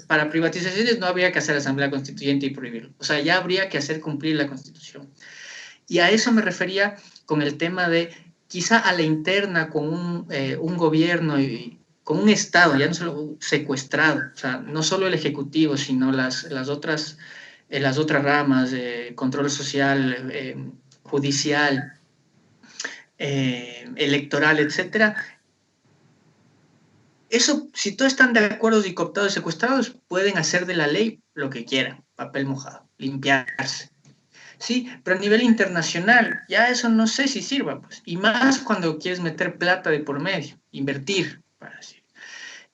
para privatizaciones no habría que hacer asamblea constituyente y prohibirlo. O sea, ya habría que hacer cumplir la Constitución. Y a eso me refería con el tema de, quizá a la interna, con un gobierno con un Estado, ya no solo secuestrado, o sea, no solo el Ejecutivo, sino las otras ramas, control social, judicial, electoral, etcétera. Eso, si todos están de acuerdo y cooptados y secuestrados, pueden hacer de la ley lo que quieran, papel mojado, limpiarse. Sí, pero a nivel internacional, ya eso no sé si sirva, pues. Y más cuando quieres meter plata de por medio, invertir, para decir.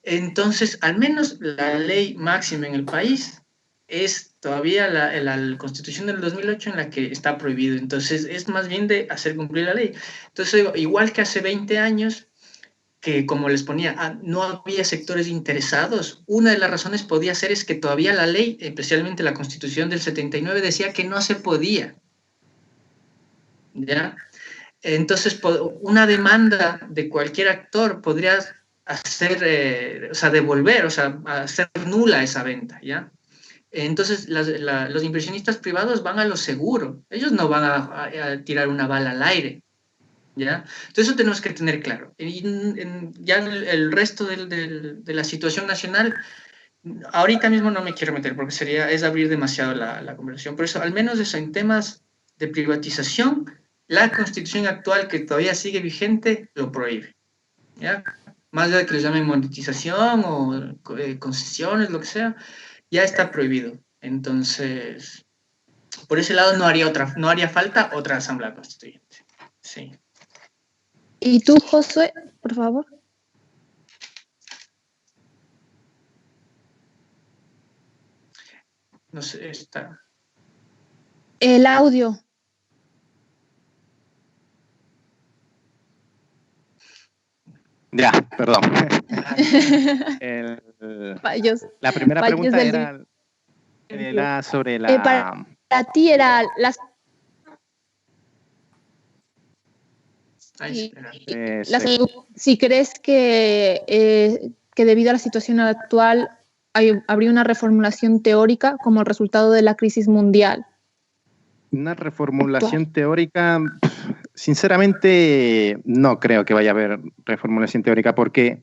Entonces, al menos la ley máxima en el país es todavía la Constitución del 2008 en la que está prohibido. Entonces, es más bien de hacer cumplir la ley. Entonces, igual que hace 20 años, que como les ponía, no había sectores interesados, una de las razones podía ser es que todavía la ley, especialmente la Constitución del 79, decía que no se podía. ¿Ya? Entonces, una demanda de cualquier actor podría hacer, o sea, devolver, o sea, hacer nula esa venta, ¿ya? Entonces, los inversionistas privados van a lo seguro, ellos no van a tirar una bala al aire, ¿ya? Entonces, eso tenemos que tener claro. Y ya el resto de la situación nacional, ahorita mismo no me quiero meter porque es abrir demasiado la conversación. Por eso, al menos eso, en temas de privatización, la Constitución actual, que todavía sigue vigente, lo prohíbe, ¿ya? Más allá de que le llamen monetización o concesiones, lo que sea, ya está prohibido. Entonces, por ese lado no haría falta otra asamblea constituyente. Sí. ¿Y tú, Josué, por favor? No sé, está. El audio. Ya, perdón. La primera pregunta era sobre la... para ti era las... si crees que debido a la situación actual habría una reformulación teórica como resultado de la crisis mundial. Una reformulación teórica, sinceramente no creo que vaya a haber reformulación teórica porque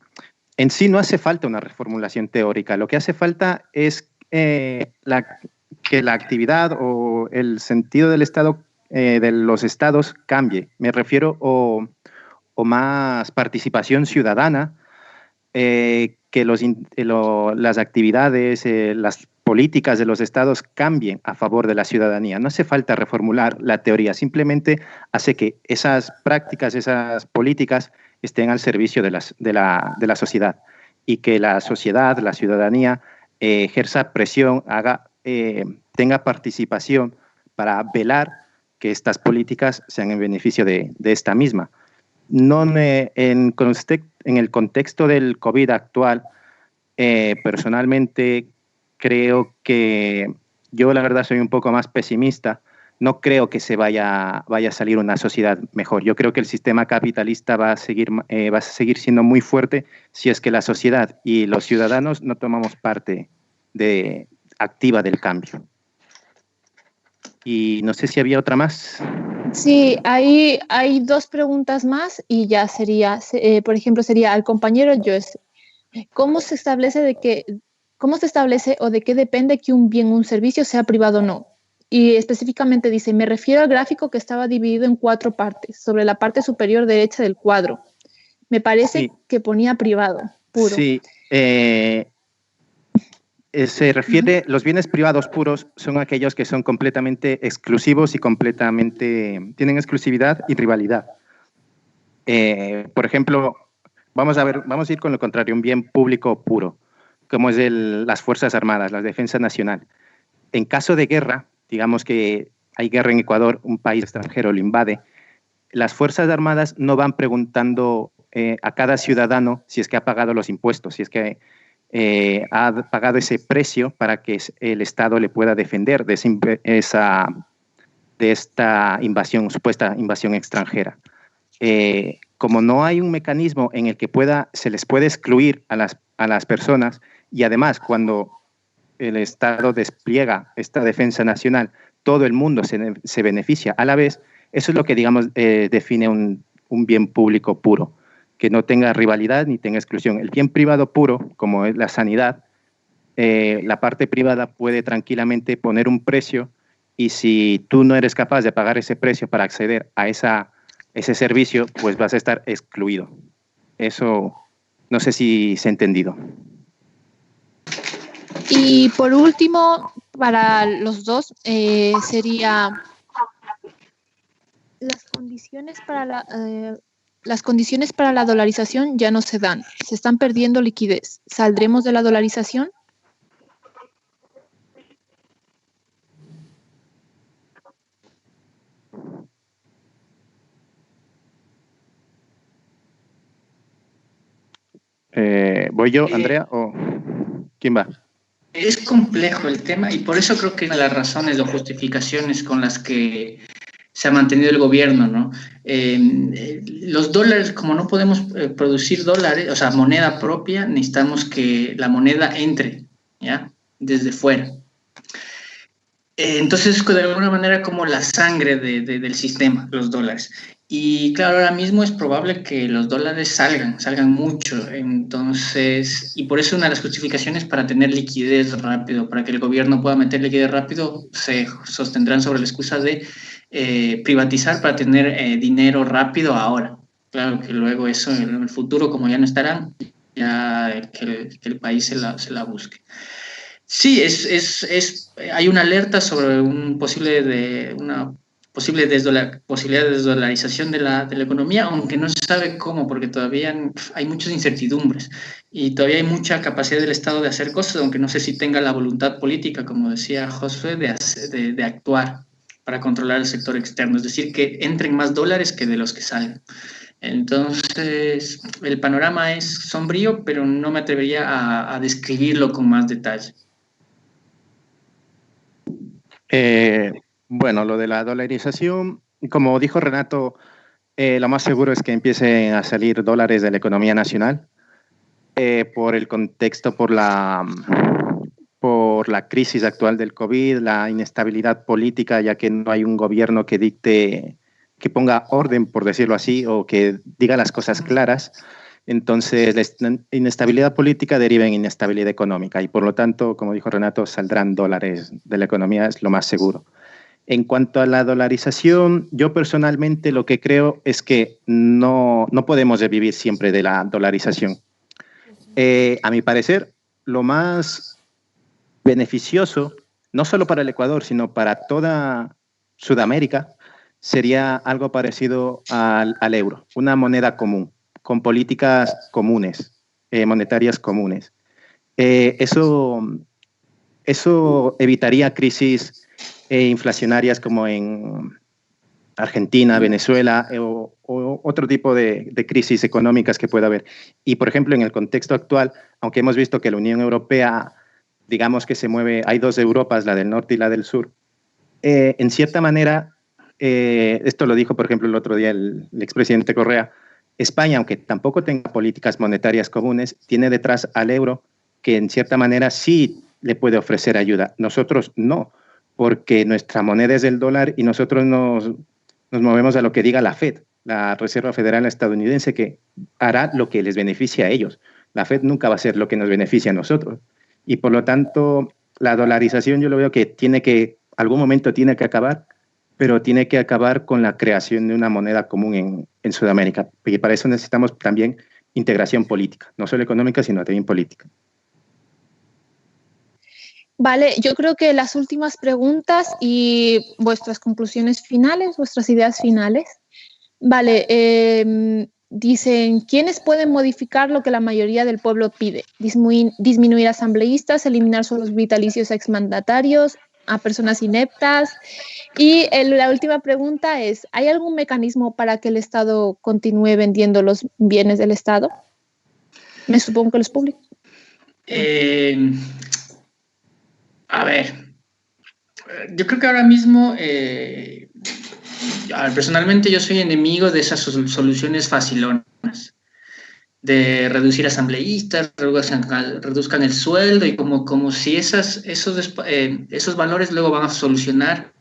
en sí no hace falta una reformulación teórica. Lo que hace falta es que la actividad o el sentido del Estado, de los estados cambie. Me refiero o más participación ciudadana, que las actividades, las políticas de los estados cambien a favor de la ciudadanía. No hace falta reformular la teoría, simplemente hace que esas prácticas, esas políticas estén al servicio de la sociedad y que la sociedad, la ciudadanía, ejerza presión, tenga participación para velar que estas políticas sean en beneficio de esta misma. No en el contexto del COVID actual, personalmente creo que yo la verdad soy un poco más pesimista. No creo que se vaya a salir una sociedad mejor. Yo creo que el sistema capitalista va a seguir siendo muy fuerte si es que la sociedad y los ciudadanos no tomamos parte activa del cambio. Y no sé si había otra más. Sí, hay dos preguntas más y ya sería, por ejemplo, sería al compañero Joyce. ¿Cómo se establece o de qué depende que un bien o un servicio sea privado o no? Y específicamente dice, me refiero al gráfico que estaba dividido en 4 partes, sobre la parte superior derecha del cuadro. Me parece que ponía privado, puro. Sí, se refiere, los bienes privados puros son aquellos que son completamente exclusivos y tienen exclusividad y rivalidad. Por ejemplo, vamos a ir con lo contrario, un bien público puro, como es las Fuerzas Armadas, la Defensa Nacional. En caso de guerra, digamos que hay guerra en Ecuador, un país extranjero lo invade, las Fuerzas Armadas no van preguntando a cada ciudadano si es que ha pagado los impuestos, si es que ha pagado ese precio para que el Estado le pueda defender de esta supuesta invasión extranjera. Como no hay un mecanismo en el que se les puede excluir a las personas, y además cuando el Estado despliega esta defensa nacional, todo el mundo se beneficia a la vez, eso es lo que, digamos, define un bien público puro. que no tenga rivalidad ni tenga exclusión. El bien privado puro, como es la sanidad, la parte privada puede tranquilamente poner un precio y si tú no eres capaz de pagar ese precio para acceder a ese servicio, pues vas a estar excluido. Eso no sé si se ha entendido. Y por último, para los dos, sería las condiciones para la dolarización ya no se dan, se están perdiendo liquidez. ¿Saldremos de la dolarización? ¿Voy yo, Andrea, o quién va? Es complejo el tema y por eso creo que una de las razones o justificaciones con las que se ha mantenido el gobierno, ¿no? Los dólares, como no podemos producir dólares, o sea, moneda propia, necesitamos que la moneda entre, ¿ya? Desde fuera. Entonces, de alguna manera, como la sangre del sistema, los dólares. Y claro, ahora mismo es probable que los dólares salgan mucho. Entonces, y por eso una de las justificaciones para tener liquidez rápido, para que el gobierno pueda meter liquidez rápido, se sostendrán sobre la excusa de privatizar para tener dinero rápido ahora. Claro que luego eso en el futuro, como ya no estarán, ya que el país se la busque. Sí, hay una alerta sobre una posible posibilidad de desdolarización de la economía, aunque no se sabe cómo, porque todavía hay muchas incertidumbres y todavía hay mucha capacidad del Estado de hacer cosas, aunque no sé si tenga la voluntad política, como decía Josué, de actuar para controlar el sector externo, es decir, que entren más dólares que de los que salen. Entonces, el panorama es sombrío, pero no me atrevería a describirlo con más detalle. Bueno, lo de la dolarización, como dijo Renato, lo más seguro es que empiecen a salir dólares de la economía nacional por el contexto, por la crisis actual del COVID, la inestabilidad política, ya que no hay un gobierno que dicte, que ponga orden, por decirlo así, o que diga las cosas claras. Entonces, la inestabilidad política deriva en inestabilidad económica y, por lo tanto, como dijo Renato, saldrán dólares de la economía, es lo más seguro. En cuanto a la dolarización, yo personalmente lo que creo es que no podemos vivir siempre de la dolarización. A mi parecer, lo más beneficioso, no solo para el Ecuador, sino para toda Sudamérica, sería algo parecido al euro, una moneda común, con políticas comunes, monetarias comunes. Eso evitaría crisis inflacionarias como en Argentina, Venezuela o otro tipo de crisis económicas que pueda haber. Y, por ejemplo, en el contexto actual, aunque hemos visto que la Unión Europea, digamos que se mueve, hay dos Europas, la del norte y la del sur, en cierta manera, esto lo dijo, por ejemplo, el otro día el expresidente Correa, España, aunque tampoco tenga políticas monetarias comunes, tiene detrás al euro que en cierta manera sí le puede ofrecer ayuda. Nosotros no, porque nuestra moneda es el dólar y nosotros nos movemos a lo que diga la Fed, la Reserva Federal estadounidense, que hará lo que les beneficia a ellos. La Fed nunca va a ser lo que nos beneficia a nosotros. Y por lo tanto, la dolarización yo lo veo que algún momento tiene que acabar, pero tiene que acabar con la creación de una moneda común en Sudamérica. Y para eso necesitamos también integración política, no solo económica, sino también política. Vale, yo creo que las últimas preguntas y vuestras conclusiones finales, vuestras ideas finales. Vale, dicen, ¿quiénes pueden modificar lo que la mayoría del pueblo pide? Disminuir asambleístas, eliminar sueldos vitalicios a exmandatarios, a personas ineptas. Y la última pregunta es, ¿hay algún mecanismo para que el Estado continúe vendiendo los bienes del Estado? Me supongo que los públicos. A ver, yo creo que ahora mismo, personalmente yo soy enemigo de esas soluciones facilonas, de reducir asambleístas, reduzcan el sueldo y como si esos valores luego van a solucionar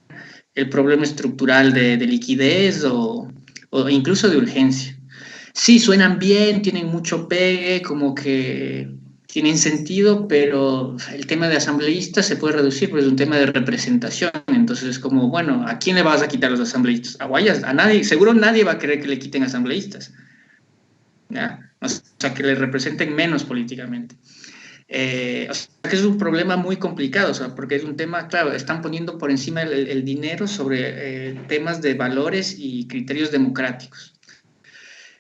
el problema estructural de liquidez o incluso de urgencia. sí, suenan bien, tienen mucho pegue, como que tienen sentido, pero el tema de asambleístas se puede reducir, porque es un tema de representación. Entonces, es como, bueno, ¿a quién le vas a quitar los asambleístas? A Guayas, a nadie, seguro nadie va a querer que le quiten asambleístas, ¿ya? O sea, que le representen menos políticamente. O sea, que es un problema muy complicado, o sea, porque es un tema, claro, están poniendo por encima el dinero sobre temas de valores y criterios democráticos.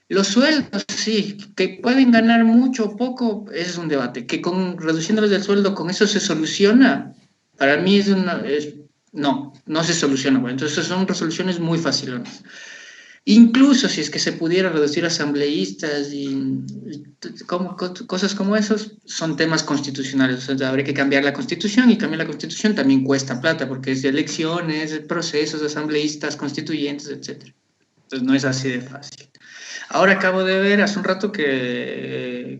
Los sueldos, sí, que pueden ganar mucho o poco, ese es un debate. Que con reduciéndoles el sueldo, con eso se soluciona. Para mí no, no se soluciona. Bueno, entonces son resoluciones muy facilonas. Incluso si es que se pudiera reducir asambleístas cosas como esos, son temas constitucionales. O sea, habría que cambiar la constitución y cambiar la constitución también cuesta plata porque es de elecciones, procesos de asambleístas, constituyentes, etc. Entonces no es así de fácil. Ahora acabo de ver hace un rato que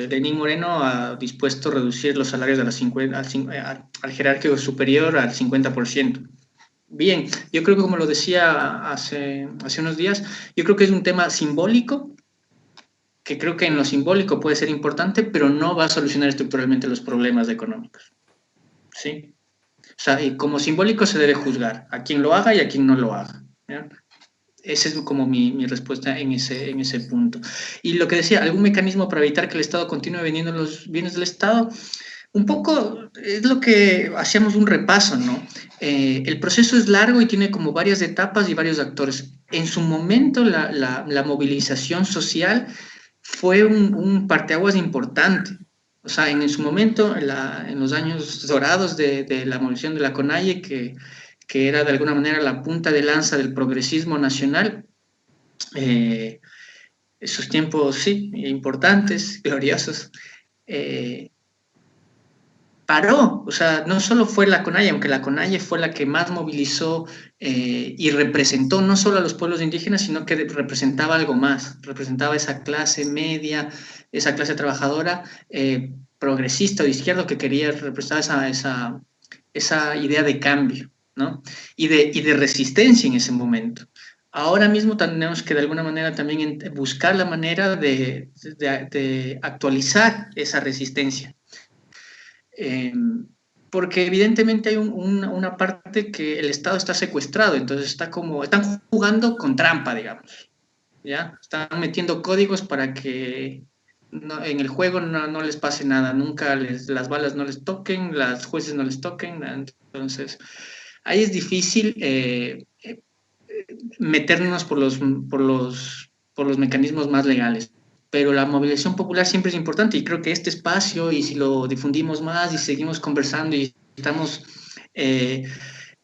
Lenín Moreno ha dispuesto a reducir los salarios de la 50, al jerárquico superior al 50%. Bien, yo creo que como lo decía hace unos días, yo creo que es un tema simbólico, que creo que en lo simbólico puede ser importante, pero no va a solucionar estructuralmente los problemas económicos. ¿Sí? O sea, y como simbólico se debe juzgar a quien lo haga y a quien no lo haga. ¿Ya? Esa es como mi respuesta en ese punto. Y lo que decía, algún mecanismo para evitar que el Estado continúe vendiendo los bienes del Estado, un poco es lo que hacíamos un repaso, ¿no? El proceso es largo y tiene como varias etapas y varios actores. En su momento, la movilización social fue un parteaguas importante. O sea, en su momento, en los años dorados de la movilización de la CONAIE, que era de alguna manera la punta de lanza del progresismo nacional, esos tiempos, sí, importantes, gloriosos, paró, o sea, no solo fue la CONAIE, aunque la CONAIE fue la que más movilizó y representó no solo a los pueblos indígenas, sino que representaba algo más, representaba esa clase media, esa clase trabajadora progresista o de izquierda que quería representar esa idea de cambio, ¿no? Y de resistencia en ese momento. Ahora mismo tenemos que de alguna manera también buscar la manera de actualizar esa resistencia. Porque evidentemente hay una parte que el Estado está secuestrado, entonces están jugando con trampa, digamos, ¿ya? Están metiendo códigos para que en el juego no les pase nada, nunca las balas no les toquen, las jueces no les toquen, entonces ahí es difícil meternos por los mecanismos más legales. Pero la movilización popular siempre es importante y creo que este espacio, y si lo difundimos más y seguimos conversando y estamos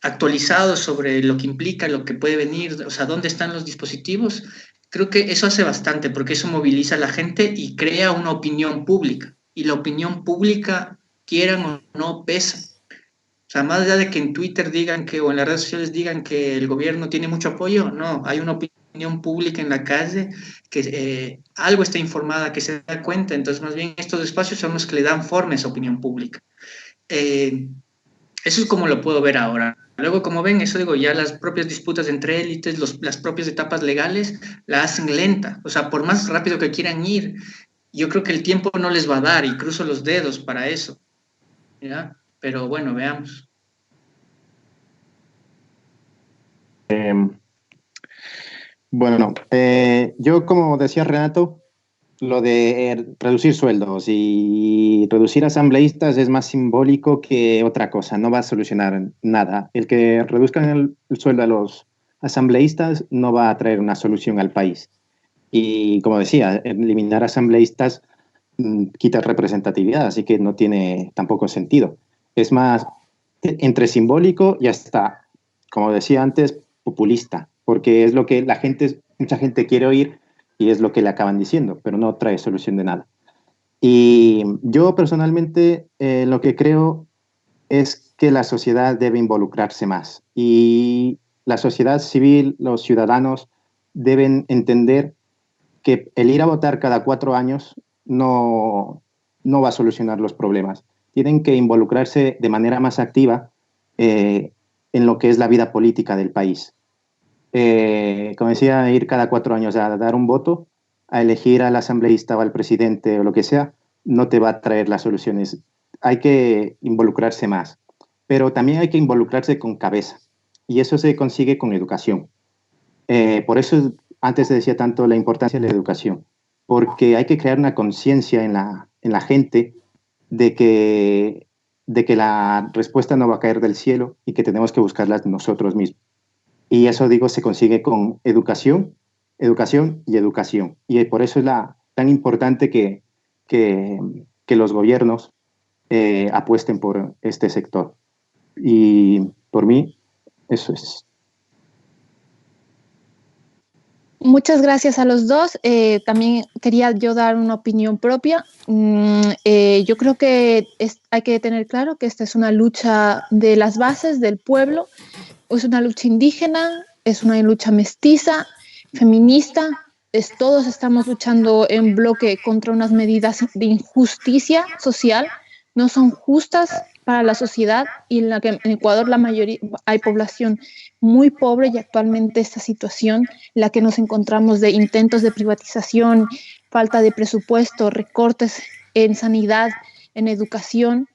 actualizados sobre lo que implica, lo que puede venir, o sea, dónde están los dispositivos, creo que eso hace bastante porque eso moviliza a la gente y crea una opinión pública. Y la opinión pública, quieran o no, pesa. O sea, más allá de que en Twitter digan o en las redes sociales digan que el gobierno tiene mucho apoyo, no, hay una opinión pública en la calle que algo está informada, que se da cuenta, entonces más bien estos espacios son los que le dan forma a esa opinión pública. Eso es como lo puedo ver ahora. Luego, como ven, eso digo, ya las propias disputas entre élites, las propias etapas legales, la hacen lenta. O sea, por más rápido que quieran ir, yo creo que el tiempo no les va a dar y cruzo los dedos para eso. ¿Ya? Pero bueno, veamos. Bueno, yo como decía Renato, lo de reducir sueldos y reducir asambleístas es más simbólico que otra cosa, no va a solucionar nada. El que reduzcan el sueldo a los asambleístas no va a traer una solución al país. Y como decía, eliminar asambleístas quita representatividad, así que no tiene tampoco sentido. Es más, entre simbólico y hasta, como decía antes, populista, porque es lo que mucha gente quiere oír y es lo que le acaban diciendo, pero no trae solución de nada. Y yo personalmente lo que creo es que la sociedad debe involucrarse más y la sociedad civil, los ciudadanos deben entender que el ir a votar cada 4 años no va a solucionar los problemas. Tienen que involucrarse de manera más activa en lo que es la vida política del país. Como decía, ir cada 4 años a dar un voto a elegir al asambleísta o al presidente o lo que sea, no te va a traer las soluciones. Hay que involucrarse más, pero también hay que involucrarse con cabeza, y eso se consigue con educación. Por eso antes se decía tanto la importancia de la educación, porque hay que crear una conciencia en la gente de que la respuesta no va a caer del cielo y que tenemos que buscarla nosotros mismos. Y eso, digo, se consigue con educación, educación y educación. Y por eso es tan importante que los gobiernos apuesten por este sector. Y por mí, eso es. Muchas gracias a los dos. También quería yo dar una opinión propia. Yo creo que hay que tener claro que esta es una lucha de las bases del pueblo, es una lucha indígena, es una lucha mestiza, feminista. Todos estamos luchando en bloque contra unas medidas de injusticia social, no son justas para la sociedad, y en Ecuador la mayoría hay población muy pobre, y actualmente esta situación en la que nos encontramos de intentos de privatización, falta de presupuesto, recortes en sanidad, en educación,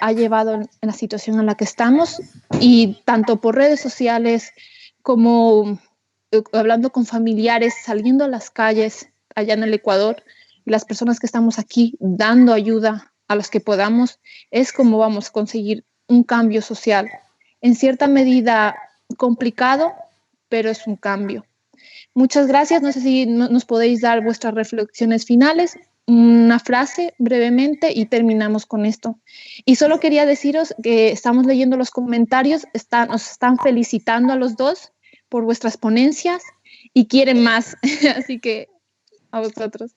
ha llevado en la situación en la que estamos, y tanto por redes sociales como hablando con familiares, saliendo a las calles allá en el Ecuador, y las personas que estamos aquí dando ayuda a los que podamos, es como vamos a conseguir un cambio social. En cierta medida complicado, pero es un cambio. Muchas gracias. No sé si nos podéis dar vuestras reflexiones finales, una frase brevemente y terminamos con esto. Y solo quería deciros que estamos leyendo los comentarios, nos están felicitando a los dos por vuestras ponencias y quieren más, así que a vosotros.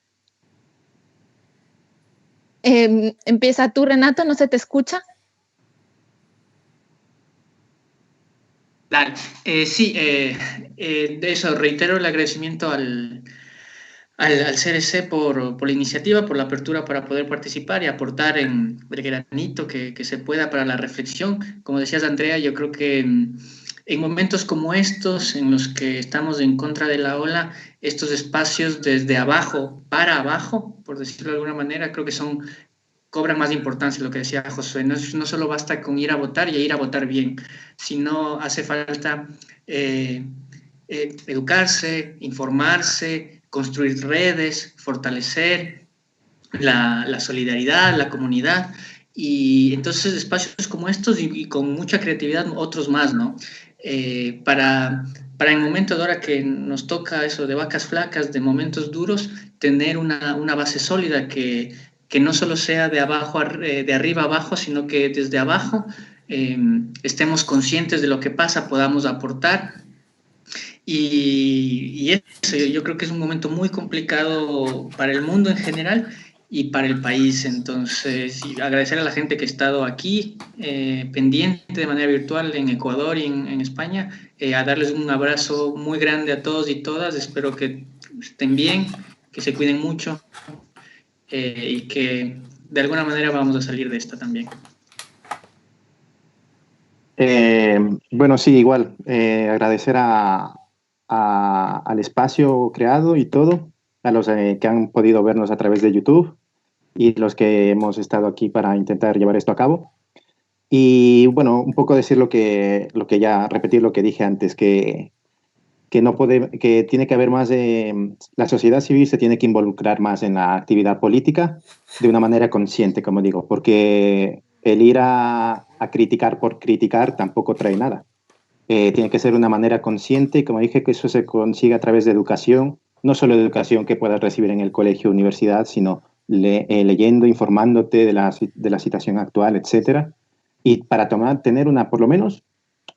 Empieza tú, Renato, no se te escucha. Dale. Sí, de eso, reitero el agradecimiento al CRC por la iniciativa, por la apertura para poder participar y aportar en el granito que se pueda para la reflexión. Como decías, Andrea, yo creo que en momentos como estos, en los que estamos en contra de la ola, estos espacios desde abajo para abajo, por decirlo de alguna manera, creo que cobran más importancia, lo que decía Josué. No solo basta con ir a votar y ir a votar bien, sino hace falta educarse, informarse, construir redes, fortalecer la solidaridad, la comunidad. Y entonces espacios como estos y con mucha creatividad otros más, ¿no? Para en el momento de ahora que nos toca eso de vacas flacas, de momentos duros, tener una base sólida que no solo sea de arriba abajo, sino que desde abajo estemos conscientes de lo que pasa, podamos aportar. Y eso, yo creo que es un momento muy complicado para el mundo en general y para el país. Entonces, agradecer a la gente que ha estado aquí, pendiente de manera virtual en Ecuador y en España, a darles un abrazo muy grande a todos y todas. Espero que estén bien, que se cuiden mucho y que de alguna manera vamos a salir de esta también. Bueno, sí, igual, agradecer al espacio creado y todo, a los que han podido vernos a través de YouTube y los que hemos estado aquí para intentar llevar esto a cabo. Y bueno, un poco decir repetir lo que dije antes, que tiene que haber más la sociedad civil se tiene que involucrar más en la actividad política de una manera consciente, como digo, porque el ir a criticar por criticar tampoco trae nada. Tiene que ser de una manera consciente, y como dije, que eso se consigue a través de educación, no solo de educación que puedas recibir en el colegio o universidad, sino leyendo, informándote de la situación actual, etcétera, y para tener por lo menos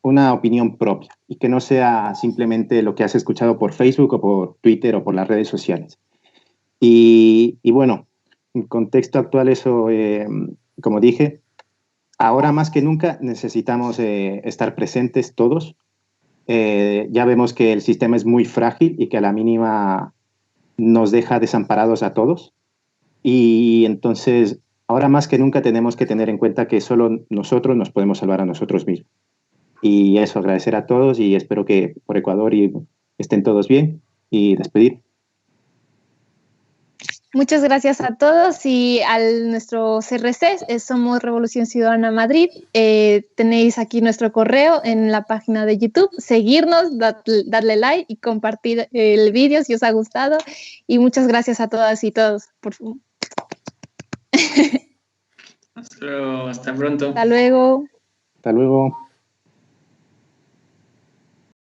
una opinión propia, y que no sea simplemente lo que has escuchado por Facebook o por Twitter o por las redes sociales. Y bueno, en contexto actual eso, como dije, ahora más que nunca necesitamos estar presentes todos. Ya vemos que el sistema es muy frágil y que a la mínima nos deja desamparados a todos. Y entonces, ahora más que nunca tenemos que tener en cuenta que solo nosotros nos podemos salvar a nosotros mismos. Y eso, agradecer a todos y espero que por Ecuador estén todos bien y despedir. Muchas gracias a todos y a nuestro CRC, somos Revolución Ciudadana Madrid. Tenéis aquí nuestro correo en la página de YouTube. Seguirnos, darle like y compartir el vídeo si os ha gustado. Y muchas gracias a todas y todos. Hasta luego, hasta pronto. Hasta luego. Hasta luego.